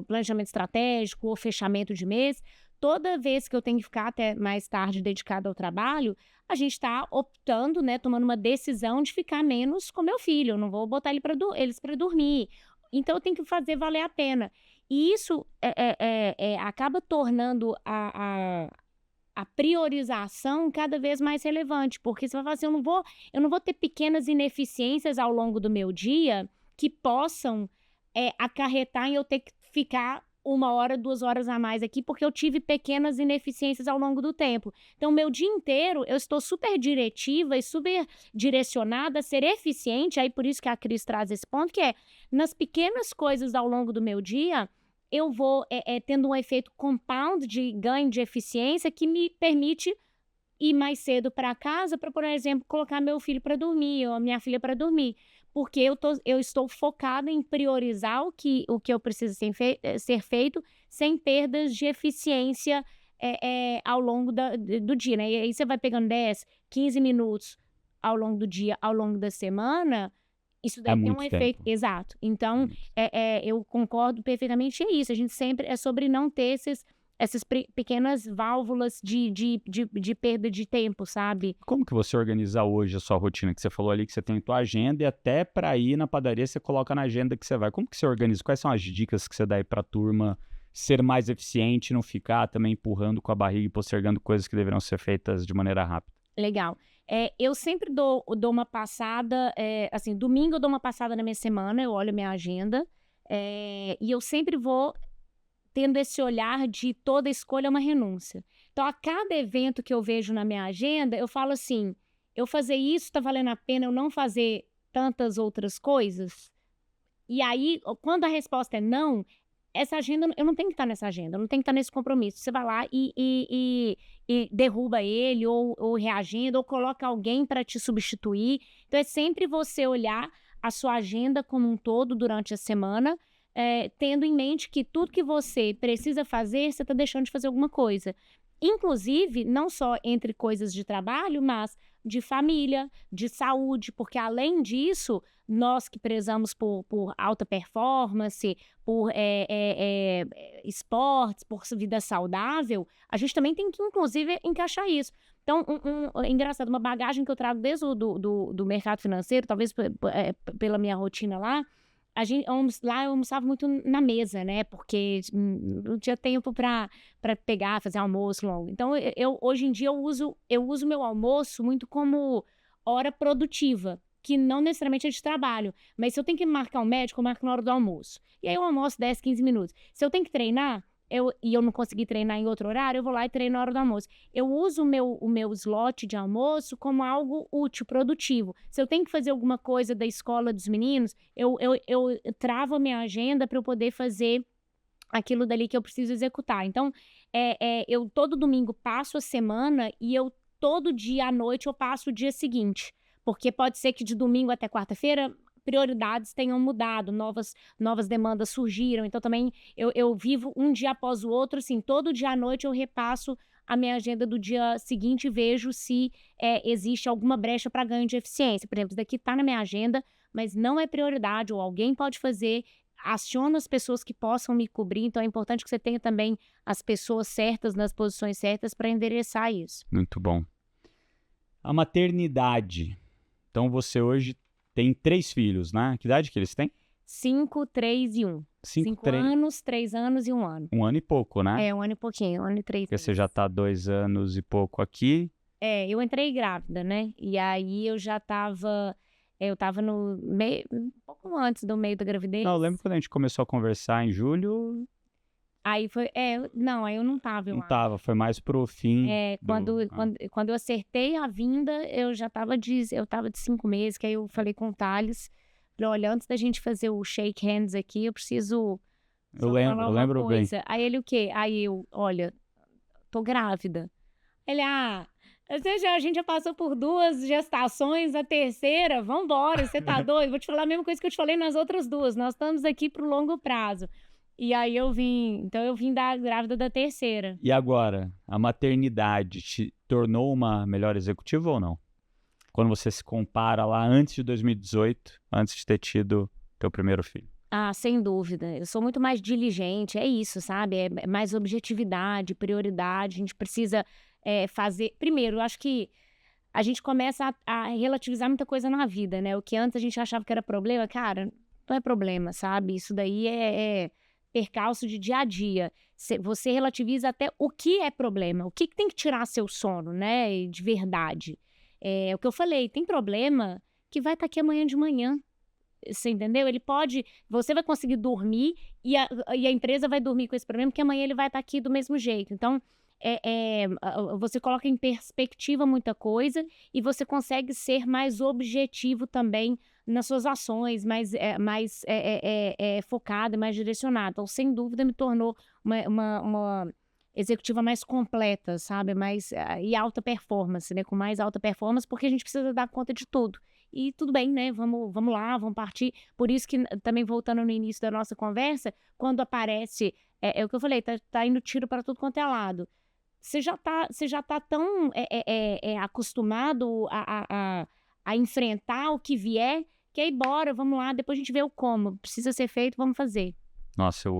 planejamento estratégico ou fechamento de mês, toda vez que eu tenho que ficar até mais tarde dedicado ao trabalho, a gente está optando, né, tomando uma decisão de ficar menos com meu filho. Eu não vou botar eles para dormir. Então, eu tenho que fazer valer a pena. E isso acaba tornando a priorização cada vez mais relevante, porque você vai falar assim, eu não vou ter pequenas ineficiências ao longo do meu dia que possam acarretar em eu ter que ficar 1 hora, 2 horas a mais aqui, porque eu tive pequenas ineficiências ao longo do tempo. Então, meu dia inteiro, eu estou super diretiva e super direcionada a ser eficiente, aí por isso que a Cris traz esse ponto, que nas pequenas coisas ao longo do meu dia, eu vou tendo um efeito compound de ganho de eficiência que me permite ir mais cedo para casa para, por exemplo, colocar meu filho para dormir ou a minha filha para dormir. Porque eu estou focada em priorizar o que eu preciso ser feito sem perdas de eficiência ao longo do dia, né? E aí você vai pegando 10, 15 minutos ao longo do dia, ao longo da semana, isso daí tem um muito efeito. tempo. Exato. Então, eu concordo perfeitamente, é isso. A gente sempre é sobre não ter essas pequenas válvulas de perda de tempo, sabe? Como que você organiza hoje a sua rotina? Que você falou ali que você tem a tua agenda e até para ir na padaria você coloca na agenda que você vai. Como que você organiza? Quais são as dicas que você dá aí para a turma ser mais eficiente, não ficar também empurrando com a barriga e postergando coisas que deveriam ser feitas de maneira rápida? Legal. Eu sempre dou uma passada, assim, domingo eu dou uma passada na minha semana, eu olho a minha agenda, e eu sempre vou tendo esse olhar de toda escolha é uma renúncia. Então, a cada evento que eu vejo na minha agenda, eu falo assim, eu fazer isso está valendo a pena eu não fazer tantas outras coisas? E aí, quando a resposta é não, essa agenda, eu não tenho que estar nessa agenda, eu não tenho que estar nesse compromisso. Você vai lá e derruba ele, ou reagenda, ou coloca alguém para te substituir. Então, é sempre você olhar a sua agenda como um todo durante a semana, tendo em mente que tudo que você precisa fazer, você está deixando de fazer alguma coisa. Inclusive, não só entre coisas de trabalho, mas de família, de saúde, porque além disso, nós que prezamos por alta performance, por esportes, por vida saudável, a gente também tem que, inclusive, encaixar isso. Então, engraçado, uma bagagem que eu trago desde do mercado financeiro, talvez pela minha rotina lá, lá eu almoçava muito na mesa, né? Porque não tinha tempo para pegar, fazer almoço longo. Então, hoje em dia eu uso meu almoço muito como hora produtiva, que não necessariamente é de trabalho. Mas se eu tenho que marcar um médico, eu marco na hora do almoço. E aí eu almoço 10, 15 minutos. Se eu tenho que treinar, e eu não consegui treinar em outro horário, eu vou lá e treino na hora do almoço. Eu uso o meu slot de almoço como algo útil, produtivo. Se eu tenho que fazer alguma coisa da escola dos meninos, eu travo a minha agenda para eu poder fazer aquilo dali que eu preciso executar. Então, eu todo domingo passo a semana e todo dia à noite eu passo o dia seguinte. Porque pode ser que de domingo até quarta-feira prioridades tenham mudado, novas demandas surgiram. Então, também eu vivo um dia após o outro, assim, todo dia à noite eu repasso a minha agenda do dia seguinte e vejo se existe alguma brecha para ganho de eficiência. Por exemplo, isso daqui está na minha agenda, mas não é prioridade, ou alguém pode fazer, aciona as pessoas que possam me cobrir. Então, é importante que você tenha também as pessoas certas nas posições certas para endereçar isso. Muito bom. A maternidade. Então, você hoje tem 3 filhos, né? Que idade que eles têm? 5, 3 e 1. 5 anos, 3 anos e 1 ano. 1 ano e pouco, né? 1 ano e pouquinho, 1 ano e 3 Porque meses. você já tá 2 anos e pouco aqui. Eu entrei grávida, né? E aí eu já tava... Eu tava no meio... Um pouco antes do meio da gravidez. Não, eu lembro quando a gente começou a conversar em julho. Aí foi... Não, aí eu não tava, eu Não acho. tava, foi mais pro fim. Quando eu acertei a vinda, eu já tava de 5 meses, que aí eu falei com o Thales, falei, olha, antes da gente fazer o shake hands aqui, eu preciso Eu só lembro, falar eu uma lembro bem. coisa. Aí ele o quê? Aí eu, olha, tô grávida. Ele, a gente já passou por 2 gestações, a terceira, vambora, você tá doido? Vou te falar a mesma coisa que eu te falei nas outras 2, nós estamos aqui pro longo prazo. E aí eu vim grávida da terceira. E agora, a maternidade te tornou uma melhor executiva ou não? Quando você se compara lá antes de 2018, antes de ter tido teu primeiro filho. Sem dúvida. Eu sou muito mais diligente, é isso, sabe? É mais objetividade, prioridade. A gente precisa fazer... Primeiro, eu acho que a gente começa a relativizar muita coisa na vida, né? O que antes a gente achava que era problema, cara, não é problema, sabe? Isso daí é percalço de dia a dia. Você relativiza até o que é problema, o que tem que tirar seu sono, né? De verdade. É o que eu falei, tem problema que vai estar aqui amanhã de manhã. Você entendeu? Você vai conseguir dormir e a empresa vai dormir com esse problema, porque amanhã ele vai estar aqui do mesmo jeito. Então, você coloca em perspectiva muita coisa e você consegue ser mais objetivo também nas suas ações, mais focado e mais direcionado. Então, sem dúvida, me tornou uma executiva mais completa, sabe? E alta performance, né? Com mais alta performance, porque a gente precisa dar conta de tudo. E tudo bem, né? Vamos lá, vamos partir. Por isso que, também voltando no início da nossa conversa, quando aparece, é o que eu falei, tá indo tiro para tudo quanto é lado. Você já tá tão acostumado a enfrentar o que vier, que aí bora, vamos lá, depois a gente vê o como. Precisa ser feito, vamos fazer. Nossa,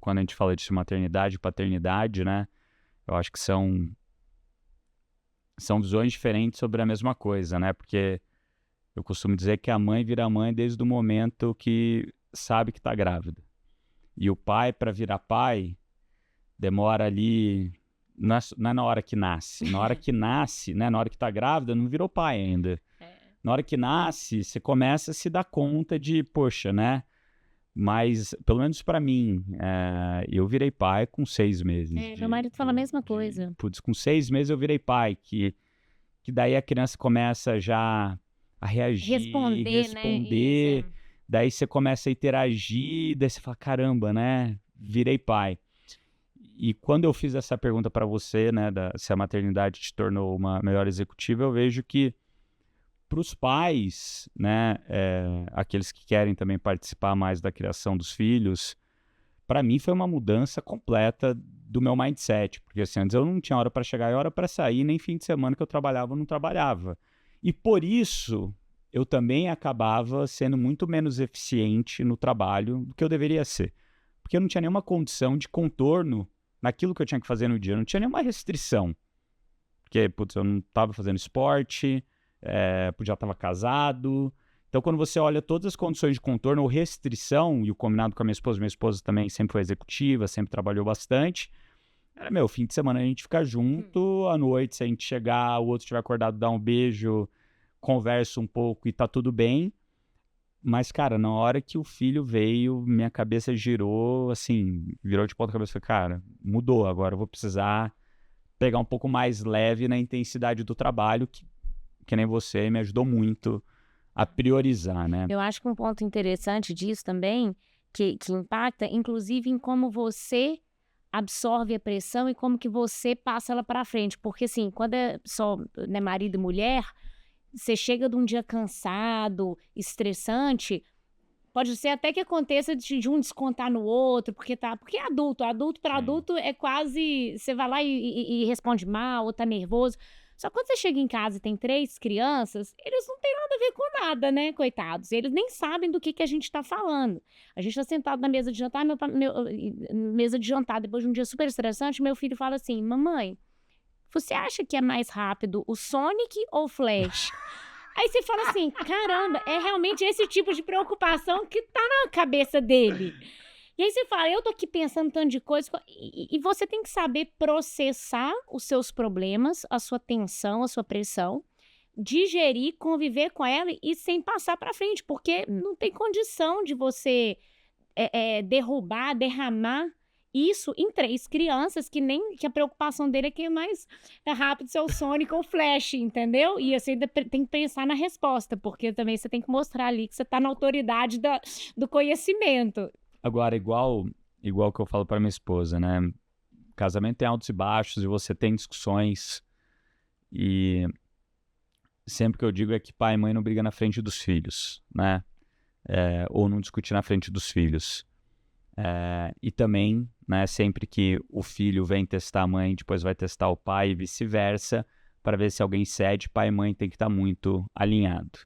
quando a gente fala de maternidade e paternidade, né? Eu acho que são visões diferentes sobre a mesma coisa, né? Porque eu costumo dizer que a mãe vira mãe desde o momento que sabe que está grávida. E o pai, para virar pai, demora ali... Não é na hora que nasce. Na hora que nasce, né? Na hora que está grávida, não virou pai ainda. Na hora que nasce, você começa a se dar conta de, poxa, né? Mas, pelo menos para mim, eu virei pai com 6 meses. Meu marido fala a mesma coisa. Putz, com 6 meses eu virei pai, que daí a criança começa já a reagir, responder, né? daí você começa a interagir, daí você fala, caramba, né? Virei pai. E quando eu fiz essa pergunta para você, né, se a maternidade te tornou uma melhor executiva, eu vejo que para os pais, né, aqueles que querem também participar mais da criação dos filhos, para mim foi uma mudança completa do meu mindset, porque assim, antes eu não tinha hora para chegar e hora para sair, nem fim de semana que eu trabalhava, eu não trabalhava. E por isso eu também acabava sendo muito menos eficiente no trabalho do que eu deveria ser, porque eu não tinha nenhuma condição de contorno naquilo que eu tinha que fazer no dia, eu não tinha nenhuma restrição, porque putz, eu não estava fazendo esporte, já estava casado. Então, quando você olha todas as condições de contorno ou restrição, e o combinado com a minha esposa também sempre foi executiva, sempre trabalhou bastante, era, fim de semana a gente fica junto, à noite, se a gente chegar, o outro estiver acordado, dá um beijo, conversa um pouco e tá tudo bem. Mas, cara, na hora que o filho veio, minha cabeça girou, assim, virou de ponta cabeça, cara, mudou, agora eu vou precisar pegar um pouco mais leve na intensidade do trabalho, que nem você, me ajudou muito a priorizar, né? Eu acho que um ponto interessante disso também, que impacta, inclusive, em como você absorve a pressão e como que você passa ela para frente. Porque, assim, quando é só, né, marido e mulher, você chega de um dia cansado, estressante, pode ser até que aconteça de um descontar no outro, porque é adulto para adulto é quase, você vai lá e responde mal, ou tá nervoso. Só que quando você chega em casa e tem 3 crianças, eles não têm nada a ver com nada, né, coitados? Eles nem sabem do que a gente tá falando. A gente tá sentado na mesa de jantar, mesa de jantar, depois de um dia super estressante, meu filho fala assim, mamãe, você acha que é mais rápido o Sonic ou o Flash? Aí você fala assim, caramba, é realmente esse tipo de preocupação que tá na cabeça dele. E aí você fala, eu tô aqui pensando tanto de coisa, e você tem que saber processar os seus problemas, a sua tensão, a sua pressão, digerir, conviver com ela e sem passar pra frente, porque não tem condição de você derramar isso em 3 crianças que a preocupação dele é que é mais rápido ser o Sonic ou o Flash, entendeu? E você ainda tem que pensar na resposta, porque também você tem que mostrar ali que você tá na autoridade do conhecimento. Agora, igual que eu falo para minha esposa, né? Casamento tem altos e baixos e você tem discussões e sempre que eu digo é que pai e mãe não brigam na frente dos filhos, né? Ou não discute na frente dos filhos. E também, né, sempre que o filho vem testar a mãe, depois vai testar o pai e vice-versa, para ver se alguém cede, pai e mãe tem que estar muito alinhado.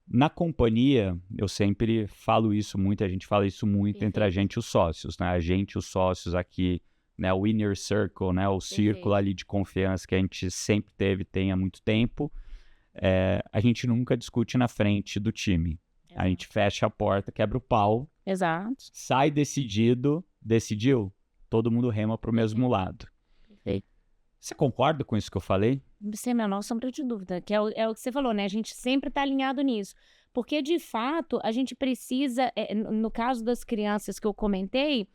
Na companhia, eu sempre falo isso muito, a gente fala isso muito entre a gente e os sócios, né? A gente e os sócios aqui, né, o inner circle, né, o círculo ali de confiança que a gente sempre tem há muito tempo, a gente nunca discute na frente do time. A gente fecha a porta, quebra o pau. Exato. Sai decidiu, todo mundo rema para o mesmo lado. Perfeito. Você concorda com isso que eu falei? Sem a menor sombra de dúvida, que é o que você falou, né? A gente sempre está alinhado nisso. Porque, de fato, a gente precisa, no caso das crianças que eu comentei,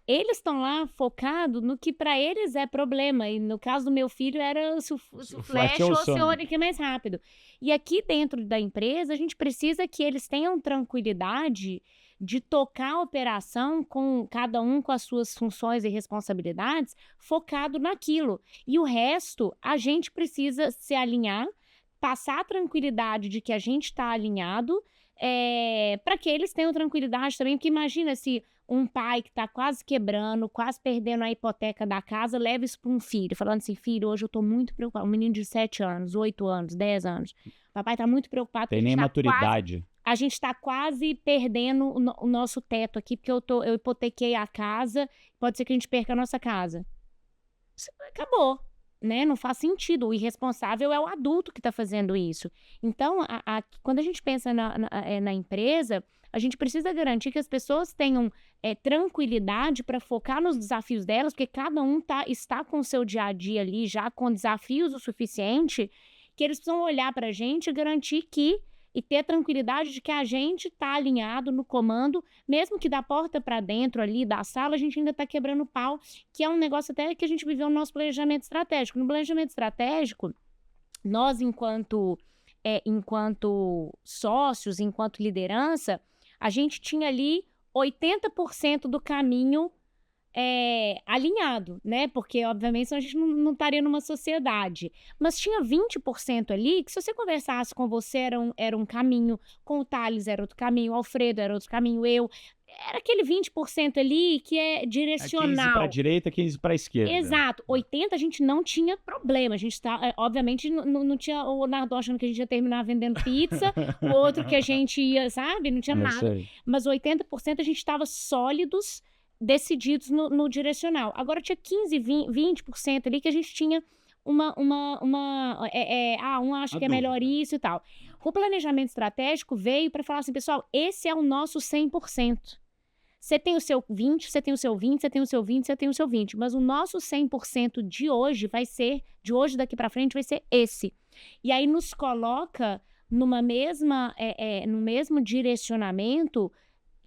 eles estão lá focados no que para eles é problema. E no caso do meu filho era se o Flash ou se o Sonic é mais rápido. E aqui dentro da empresa, a gente precisa que eles tenham tranquilidade de tocar a operação com cada um com as suas funções e responsabilidades, focado naquilo. E o resto, a gente precisa se alinhar, passar a tranquilidade de que a gente está alinhado, para que eles tenham tranquilidade também, porque imagina se um pai que está quase quebrando, quase perdendo a hipoteca da casa, leva isso para um filho, falando assim, filho, hoje eu estou muito preocupado, um menino de 7 anos, 8 anos, 10 anos, papai está muito preocupado. Tem nem maturidade. A gente está quase perdendo o nosso teto aqui, porque eu hipotequei a casa, pode ser que a gente perca a nossa casa. Acabou, né? Não faz sentido. O irresponsável é o adulto que está fazendo isso. Então, quando a gente pensa na empresa, a gente precisa garantir que as pessoas tenham tranquilidade para focar nos desafios delas, porque cada um está com o seu dia a dia ali, já com desafios o suficiente, que eles precisam olhar para a gente e garantir e ter a tranquilidade de que a gente está alinhado no comando, mesmo que da porta para dentro ali da sala, a gente ainda está quebrando pau, que é um negócio até que a gente viveu no nosso planejamento estratégico. No planejamento estratégico, nós, enquanto sócios, enquanto liderança, a gente tinha ali 80% do caminho alinhado, né? Porque, obviamente, senão a gente não estaria numa sociedade. Mas tinha 20% ali que, se você conversasse com você, era um caminho, com o Thales era outro caminho, o Alfredo era outro caminho, era aquele 20% ali que é direcional. 15 para a direita, 15 para a esquerda. Exato. 80% a gente não tinha problema. A gente obviamente, não tinha o Nardo achando que a gente ia terminar vendendo pizza, o outro que a gente ia, sabe? Não tinha nada. Mas 80% a gente estava sólidos, decididos no direcional. Agora tinha 15, 20% ali que a gente tinha um acha que é melhor isso e tal. O planejamento estratégico veio para falar assim, pessoal, esse é o nosso 100%. Você tem o seu 20, você tem o seu 20, você tem o seu 20, você tem o seu 20. Mas o nosso 100% de hoje vai ser, de hoje daqui para frente, vai ser esse. E aí nos coloca no mesmo direcionamento,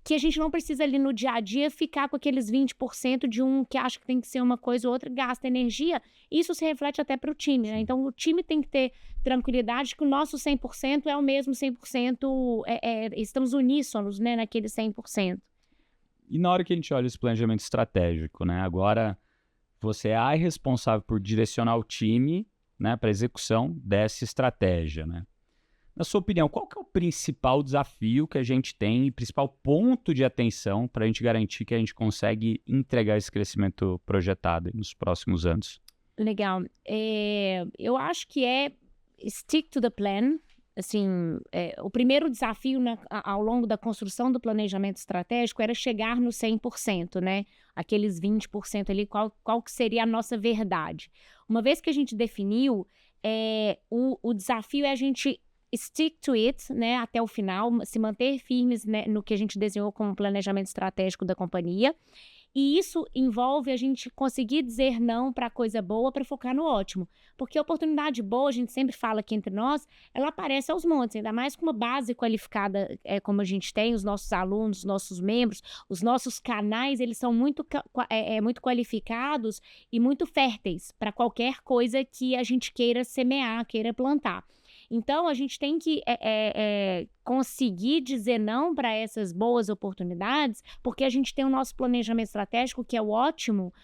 que a gente não precisa ali no dia a dia ficar com aqueles 20% de um que acha que tem que ser uma coisa ou outra, gasta energia. Isso se reflete até para o time, né? Então o time tem que ter tranquilidade que o nosso 100% é o mesmo 100%, estamos uníssonos, né, naquele 100%. E na hora que a gente olha esse planejamento estratégico, né? Agora você é a responsável por direcionar o time, né, para a execução dessa estratégia, né? Na sua opinião, qual que é o principal desafio que a gente tem e principal ponto de atenção para a gente garantir que a gente consegue entregar esse crescimento projetado nos próximos anos? Legal. Eu acho que stick to the plan, assim, o primeiro desafio ao longo da construção do planejamento estratégico era chegar no 100%, né? Aqueles 20% ali, qual que seria a nossa verdade. Uma vez que a gente definiu, o desafio é a gente stick to it, né, até o final, se manter firmes, né, no que a gente desenhou como planejamento estratégico da companhia. E isso envolve a gente conseguir dizer não para coisa boa para focar no ótimo. Porque a oportunidade boa, a gente sempre fala aqui entre nós, ela aparece aos montes, ainda mais com uma base qualificada como a gente tem, os nossos alunos, os nossos membros, os nossos canais, eles são muito qualificados e muito férteis para qualquer coisa que a gente queira semear, queira plantar. Então, a gente tem que conseguir dizer não para essas boas oportunidades, porque a gente tem o nosso planejamento estratégico, que é o ótimo,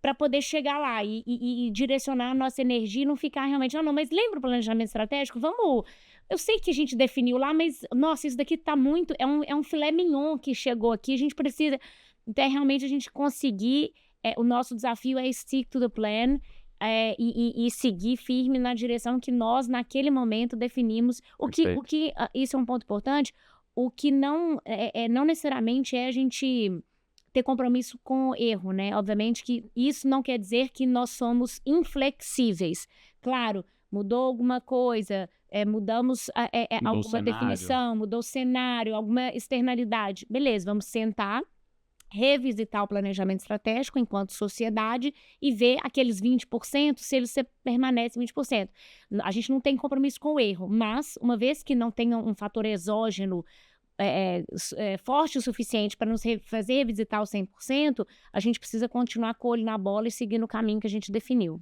para poder chegar lá e direcionar a nossa energia e não ficar realmente, não, mas lembra o planejamento estratégico? Vamos... Eu sei que a gente definiu lá, mas, nossa, isso daqui tá muito... É um filé mignon que chegou aqui, a gente precisa... Então, realmente, a gente conseguir... o nosso desafio é stick to the plan, e seguir firme na direção que nós, naquele momento, definimos. Isso é um ponto importante, o que não necessariamente é a gente ter compromisso com o erro, né? Obviamente que isso não quer dizer que nós somos inflexíveis. Claro, mudou alguma coisa, mudamos alguma definição, mudou o cenário, alguma externalidade. Beleza, vamos sentar, revisitar o planejamento estratégico enquanto sociedade e ver aqueles 20%, se eles permanecem 20%. A gente não tem compromisso com o erro, mas uma vez que não tenha um fator exógeno forte o suficiente para nos fazer revisitar o 100%, a gente precisa continuar com o olho na bola e seguir no caminho que a gente definiu.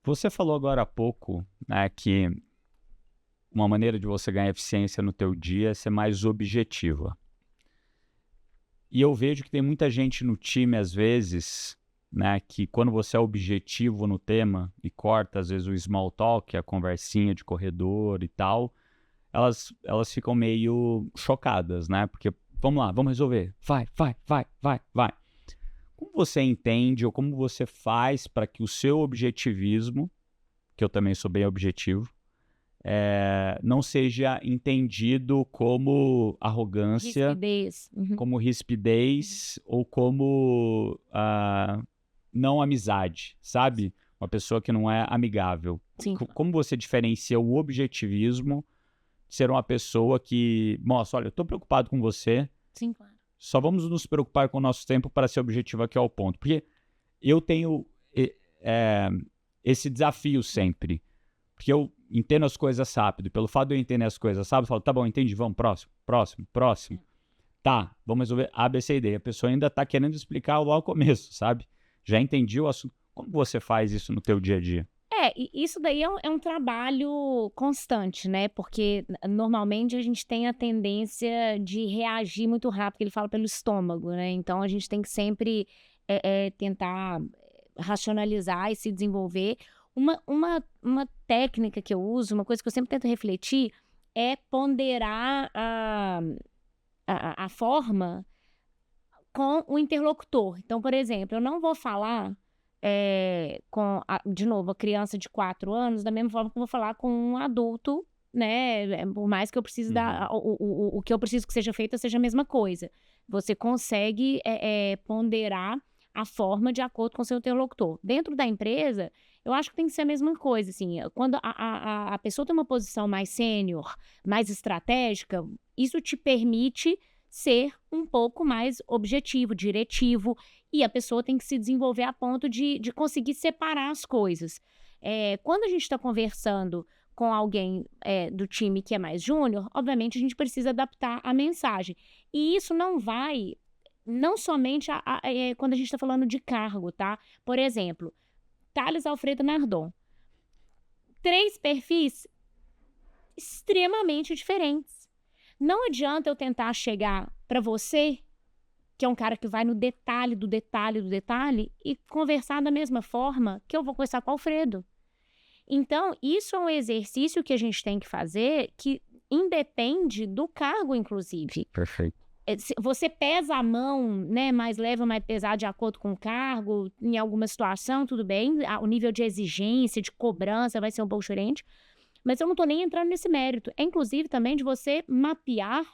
Você falou agora há pouco, né, que uma maneira de você ganhar eficiência no teu dia é ser mais objetiva. E eu vejo que tem muita gente no time, às vezes, né, que quando você é objetivo no tema e corta, às vezes, o small talk, a conversinha de corredor e tal, elas ficam meio chocadas, né? Porque, vamos lá, vamos resolver. Vai. Como você entende ou como você faz para que o seu objetivismo, que eu também sou bem objetivo, não seja entendido como arrogância, rispidez. como rispidez ou como não amizade, sabe? Uma pessoa que não é amigável. Sim. Como você diferencia o objetivismo de ser uma pessoa que mostra, olha, eu estou preocupado com você, Sim, claro. Só vamos nos preocupar com o nosso tempo para ser objetivo aqui ao ponto. Porque eu tenho esse desafio sempre. Porque eu entendo as coisas rápido. Pelo fato de eu entender as coisas rápido, eu falo, tá bom, entendi, vamos, próximo. Tá, vamos resolver A, B, C e D. A pessoa ainda tá querendo explicar lá ao começo, sabe? Já entendi o assunto. Como você faz isso no teu dia a dia? E isso daí é um trabalho constante, né? Porque normalmente a gente tem a tendência de reagir muito rápido, ele fala pelo estômago, né? Então a gente tem que sempre tentar racionalizar e se desenvolver. Uma técnica que eu uso, uma coisa que eu sempre tento refletir, é ponderar a forma com o interlocutor. Então, por exemplo, eu não vou falar de novo, a criança de 4 anos, da mesma forma que eu vou falar com um adulto, né? Por mais que eu precise o que eu preciso que seja feito seja a mesma coisa. Você consegue ponderar a forma de acordo com o seu interlocutor. Dentro da empresa, eu acho que tem que ser a mesma coisa, assim, quando a pessoa tem uma posição mais sênior, mais estratégica, isso te permite ser um pouco mais objetivo, diretivo, e a pessoa tem que se desenvolver a ponto de conseguir separar as coisas. Quando a gente está conversando com alguém do time que é mais júnior, obviamente a gente precisa adaptar a mensagem. E isso não somente quando a gente está falando de cargo, tá? Por exemplo, Thales Alfredo Nardon. 3 perfis extremamente diferentes. Não adianta eu tentar chegar para você, que é um cara que vai no detalhe do detalhe, e conversar da mesma forma que eu vou conversar com o Alfredo. Então, isso é um exercício que a gente tem que fazer que independe do cargo, inclusive. Perfeito. Você pesa a mão, né, mais leve ou mais pesado de acordo com o cargo, em alguma situação, tudo bem, o nível de exigência, de cobrança vai ser um pouco diferente, Mas eu não estou nem entrando nesse mérito. É inclusive também de você mapear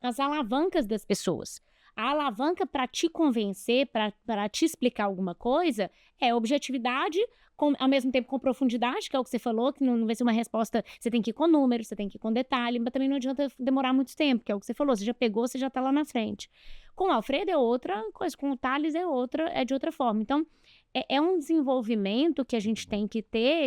as alavancas das pessoas. A alavanca para te convencer, para te explicar alguma coisa, é objetividade, ao mesmo tempo com profundidade, que é o que você falou, que não vai ser uma resposta, você tem que ir com números, você tem que ir com detalhe, mas também não adianta demorar muito tempo, que é o que você falou, você já pegou, você já está lá na frente. Com o Alfredo é outra coisa, com o Thales é de outra forma. Então, é um desenvolvimento que a gente tem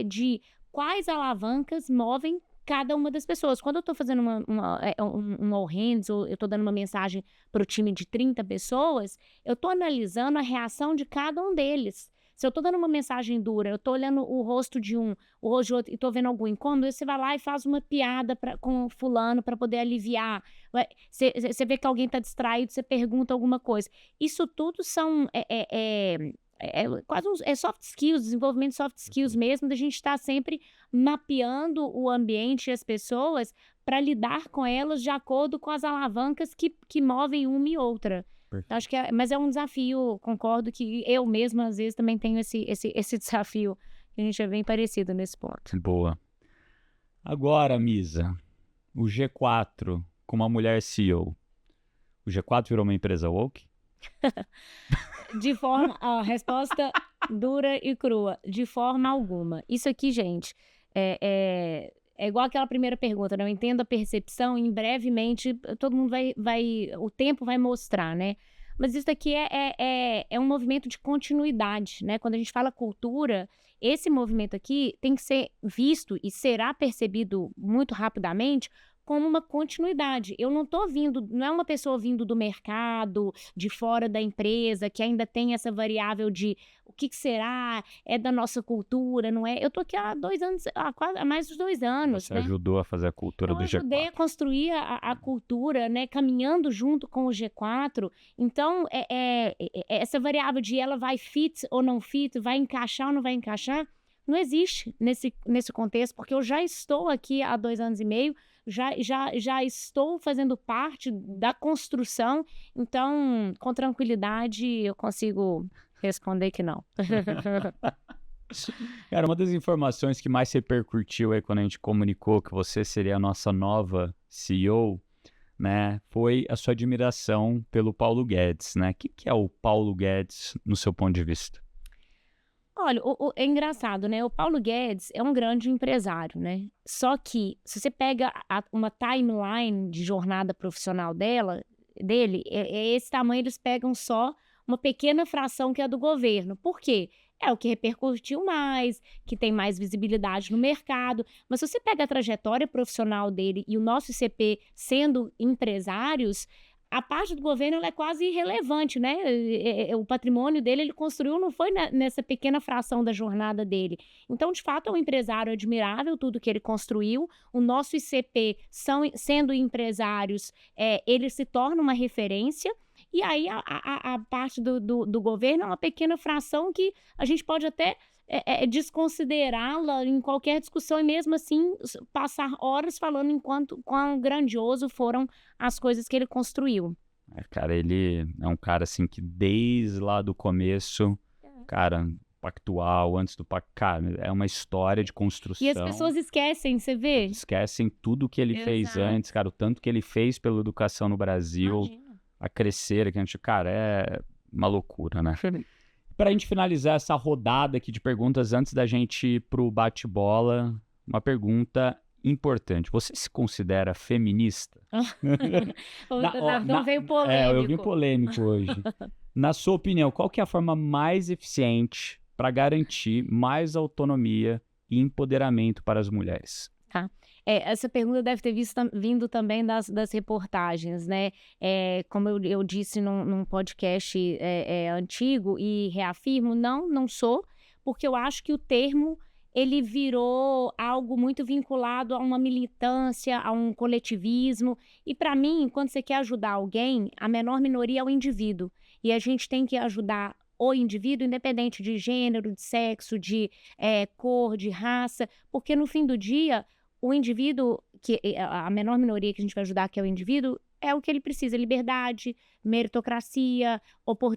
de quais alavancas movem cada uma das pessoas. Quando eu estou fazendo um all hands, ou eu estou dando uma mensagem para o time de 30 pessoas, eu estou analisando a reação de cada um deles. Se eu estou dando uma mensagem dura, eu estou olhando o rosto de um, o rosto de outro, e estou vendo algum incômodo, você vai lá e faz uma piada com fulano para poder aliviar. Você vê que alguém está distraído, você pergunta alguma coisa. Isso tudo são... quase soft skills, desenvolvimento de soft skills mesmo, da gente estar sempre mapeando o ambiente e as pessoas para lidar com elas de acordo com as alavancas que movem uma e outra. Acho que mas é um desafio, concordo que eu mesma às vezes também tenho esse desafio, que a gente é bem parecido nesse ponto. Boa. Agora, Misa, o G4 com uma mulher CEO, o G4 virou uma empresa woke? De forma, a resposta dura e crua, de forma alguma. Isso aqui, gente, é igual aquela primeira pergunta, né? Eu entendo a percepção e brevemente todo mundo o tempo vai mostrar, né? Mas isso aqui é um movimento de continuidade, né? Quando a gente fala cultura, esse movimento aqui tem que ser visto e será percebido muito rapidamente como uma continuidade. Eu não estou não é uma pessoa vindo do mercado, de fora da empresa, que ainda tem essa variável de o que será, é da nossa cultura, não é? Eu estou aqui há 2 anos, há mais de 2 anos. Você ajudou a fazer a cultura do G4. Eu ajudei a construir a cultura, né, caminhando junto com o G4. Então, essa variável de ela vai fit ou não fit, vai encaixar ou não vai encaixar, não existe nesse contexto, porque eu já estou aqui há 2 anos e meio, já estou fazendo parte da construção, então, com tranquilidade, eu consigo responder que não. Cara, uma das informações que mais repercutiu aí quando a gente comunicou que você seria a nossa nova CEO, né, foi a sua admiração pelo Paulo Guedes, né? O que é o Paulo Guedes no seu ponto de vista? Olha, é engraçado, né? O Paulo Guedes é um grande empresário, né? Só que, se você pega uma timeline de jornada profissional dele, é esse tamanho, eles pegam só uma pequena fração que é do governo. Por quê? É o que repercutiu mais, que tem mais visibilidade no mercado. Mas se você pega a trajetória profissional dele e o nosso ICP sendo empresários, a parte do governo ela é quase irrelevante, né? O patrimônio dele ele construiu, não foi nessa pequena fração da jornada dele. Então, de fato, é um empresário admirável, tudo que ele construiu. O nosso ICP, sendo empresários, ele se torna uma referência. E aí, a parte do governo é uma pequena fração que a gente pode até desconsiderá-la em qualquer discussão e mesmo assim passar horas falando quão grandioso foram as coisas que ele construiu. Cara, ele é um cara assim que desde lá do começo, cara, pactual, antes do pacto, cara, é uma história de construção. E as pessoas esquecem, você vê? Esquecem tudo que ele fez antes, cara, o tanto que ele fez pela educação no Brasil, a crescer, que a gente, cara, é uma loucura, né? Para a gente finalizar essa rodada aqui de perguntas, antes da gente ir pro bate-bola, uma pergunta importante. Você se considera feminista? Não veio polêmico. Eu vim polêmico hoje. Na sua opinião, qual que é a forma mais eficiente para garantir mais autonomia e empoderamento para as mulheres? Tá. Essa pergunta deve ter vindo também das reportagens, né? Como eu disse num podcast antigo e reafirmo, não sou, porque eu acho que o termo ele virou algo muito vinculado a uma militância, a um coletivismo. E para mim, quando você quer ajudar alguém, a menor minoria é o indivíduo. E a gente tem que ajudar o indivíduo, independente de gênero, de sexo, de cor, de raça, porque no fim do dia, o indivíduo, a menor minoria que a gente vai ajudar, que é o indivíduo, é o que ele precisa: liberdade, meritocracia,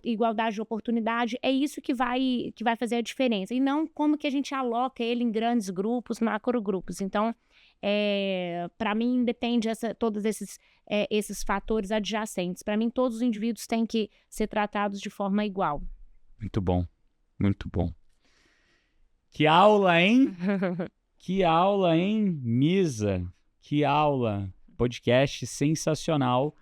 igualdade de oportunidade. É isso que vai fazer a diferença, e não como que a gente aloca ele em grandes grupos, macrogrupos. Então, para mim, depende todos esses fatores adjacentes. Para mim, todos os indivíduos têm que ser tratados de forma igual. Muito bom, muito bom. Que aula, hein? Que aula, hein, Misa? Que aula. Podcast sensacional.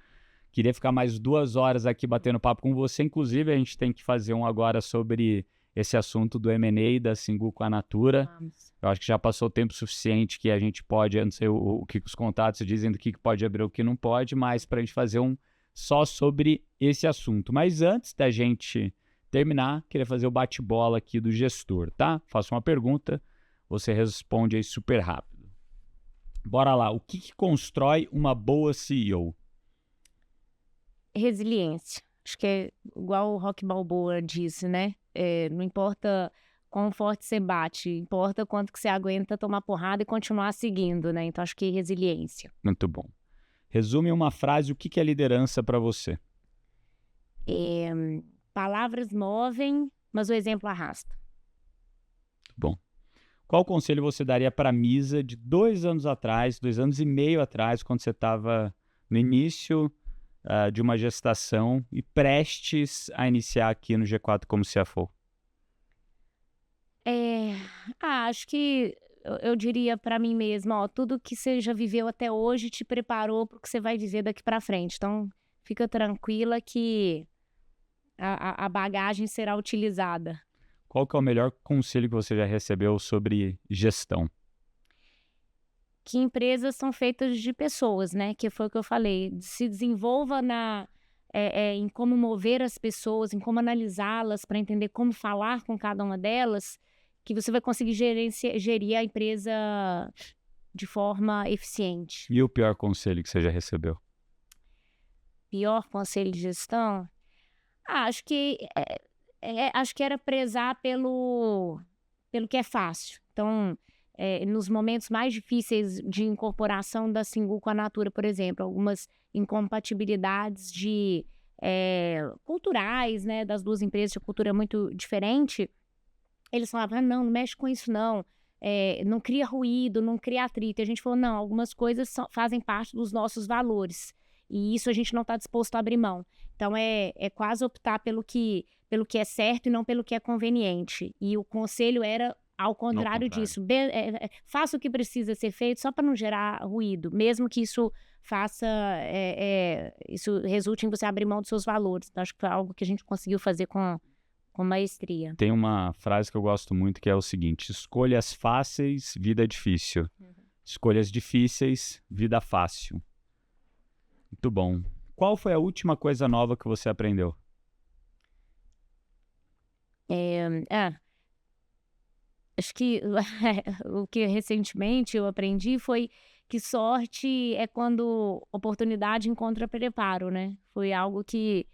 Queria ficar mais 2 horas aqui batendo papo com você. Inclusive, a gente tem que fazer um agora sobre esse assunto do M&A da Singu com a Natura. Vamos. Eu acho que já passou tempo suficiente que a gente pode, eu não sei o que os contatos dizem do que pode abrir, o que não pode, mas para a gente fazer um só sobre esse assunto. Mas antes da gente terminar, queria fazer o bate-bola aqui do gestor, tá? Faço uma pergunta, você responde aí super rápido. Bora lá, o que constrói uma boa CEO? Resiliência. Acho que é igual o Rocky Balboa disse, né? Não importa quão forte você bate, importa quanto que você aguenta tomar porrada e continuar seguindo, né? Então acho que resiliência. Muito bom. Resume em uma frase o que é liderança para você. Palavras movem, mas o exemplo arrasta. Bom. Qual conselho você daria para a Misa de 2 anos atrás, 2 anos e meio atrás, quando você estava no início de uma gestação e prestes a iniciar aqui no G4 como CFO? Acho que eu diria para mim mesma, tudo que você já viveu até hoje te preparou para o que você vai viver daqui para frente. Então, fica tranquila que a bagagem será utilizada. Qual que é o melhor conselho que você já recebeu sobre gestão? Que empresas são feitas de pessoas, né? Que foi o que eu falei. Se desenvolva em como mover as pessoas, em como analisá-las, para entender como falar com cada uma delas, que você vai conseguir gerir a empresa de forma eficiente. E o pior conselho que você já recebeu? Pior conselho de gestão? Acho que era prezar pelo que é fácil. Então, nos momentos mais difíceis de incorporação da Singu com a Natura, por exemplo, algumas incompatibilidades culturais, né, das duas empresas, de cultura muito diferente, eles falavam, não mexe com isso não, não cria ruído, não cria atrito. E a gente falou, não, algumas coisas fazem parte dos nossos valores, e isso a gente não está disposto a abrir mão. Então, é quase optar pelo que é certo e não pelo que é conveniente. E o conselho era ao contrário disso. Faça o que precisa ser feito só para não gerar ruído, mesmo que isso isso resulte em você abrir mão dos seus valores. Então, acho que foi algo que a gente conseguiu fazer com maestria. Tem uma frase que eu gosto muito que é o seguinte: escolhas fáceis, vida difícil. Escolhas difíceis, vida fácil. Muito bom. Qual foi a última coisa nova que você aprendeu? Acho que o que recentemente eu aprendi foi que sorte é quando oportunidade encontra preparo, né? Foi algo que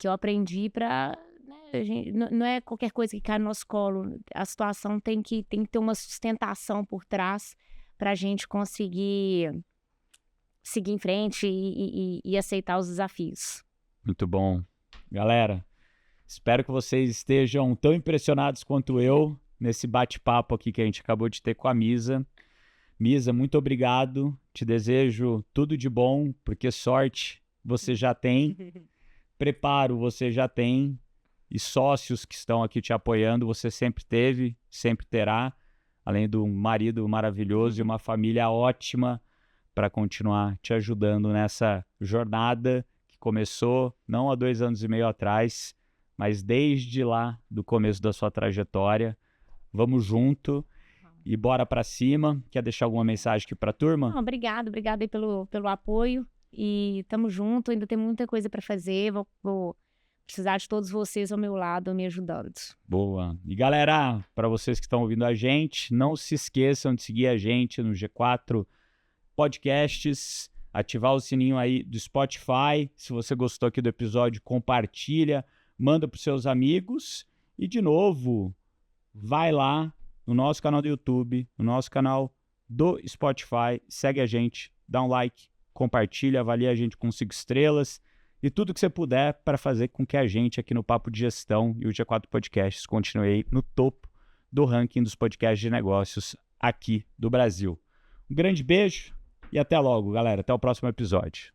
eu aprendi para... Não é qualquer coisa que cai no nosso colo. A situação tem que ter uma sustentação por trás para a gente conseguir seguir em frente e aceitar os desafios. Muito bom. Galera, espero que vocês estejam tão impressionados quanto eu nesse bate-papo aqui que a gente acabou de ter com a Misa. Misa, muito obrigado. Te desejo tudo de bom, porque sorte você já tem, preparo você já tem, e sócios que estão aqui te apoiando você sempre teve, sempre terá, além do marido maravilhoso e uma família ótima para continuar te ajudando nessa jornada que começou não há 2 anos e meio atrás, mas desde lá do começo da sua trajetória. Vamos junto e bora para cima. Quer deixar alguma mensagem aqui para a turma? Não, obrigada aí pelo apoio, e tamo junto. Ainda tem muita coisa para fazer, vou precisar de todos vocês ao meu lado, me ajudando. Boa. E galera, para vocês que estão ouvindo a gente, não se esqueçam de seguir a gente no G4 Podcasts, ativar o sininho aí do Spotify. Se você gostou aqui do episódio, compartilha, manda para os seus amigos. E de novo, vai lá no nosso canal do YouTube, no nosso canal do Spotify, segue a gente, dá um like, compartilha, avalia a gente com 5 estrelas e tudo que você puder para fazer com que a gente aqui no Papo de Gestão e o G4 Podcasts continue aí no topo do ranking dos podcasts de negócios aqui do Brasil. Um grande beijo e até logo, galera. Até o próximo episódio.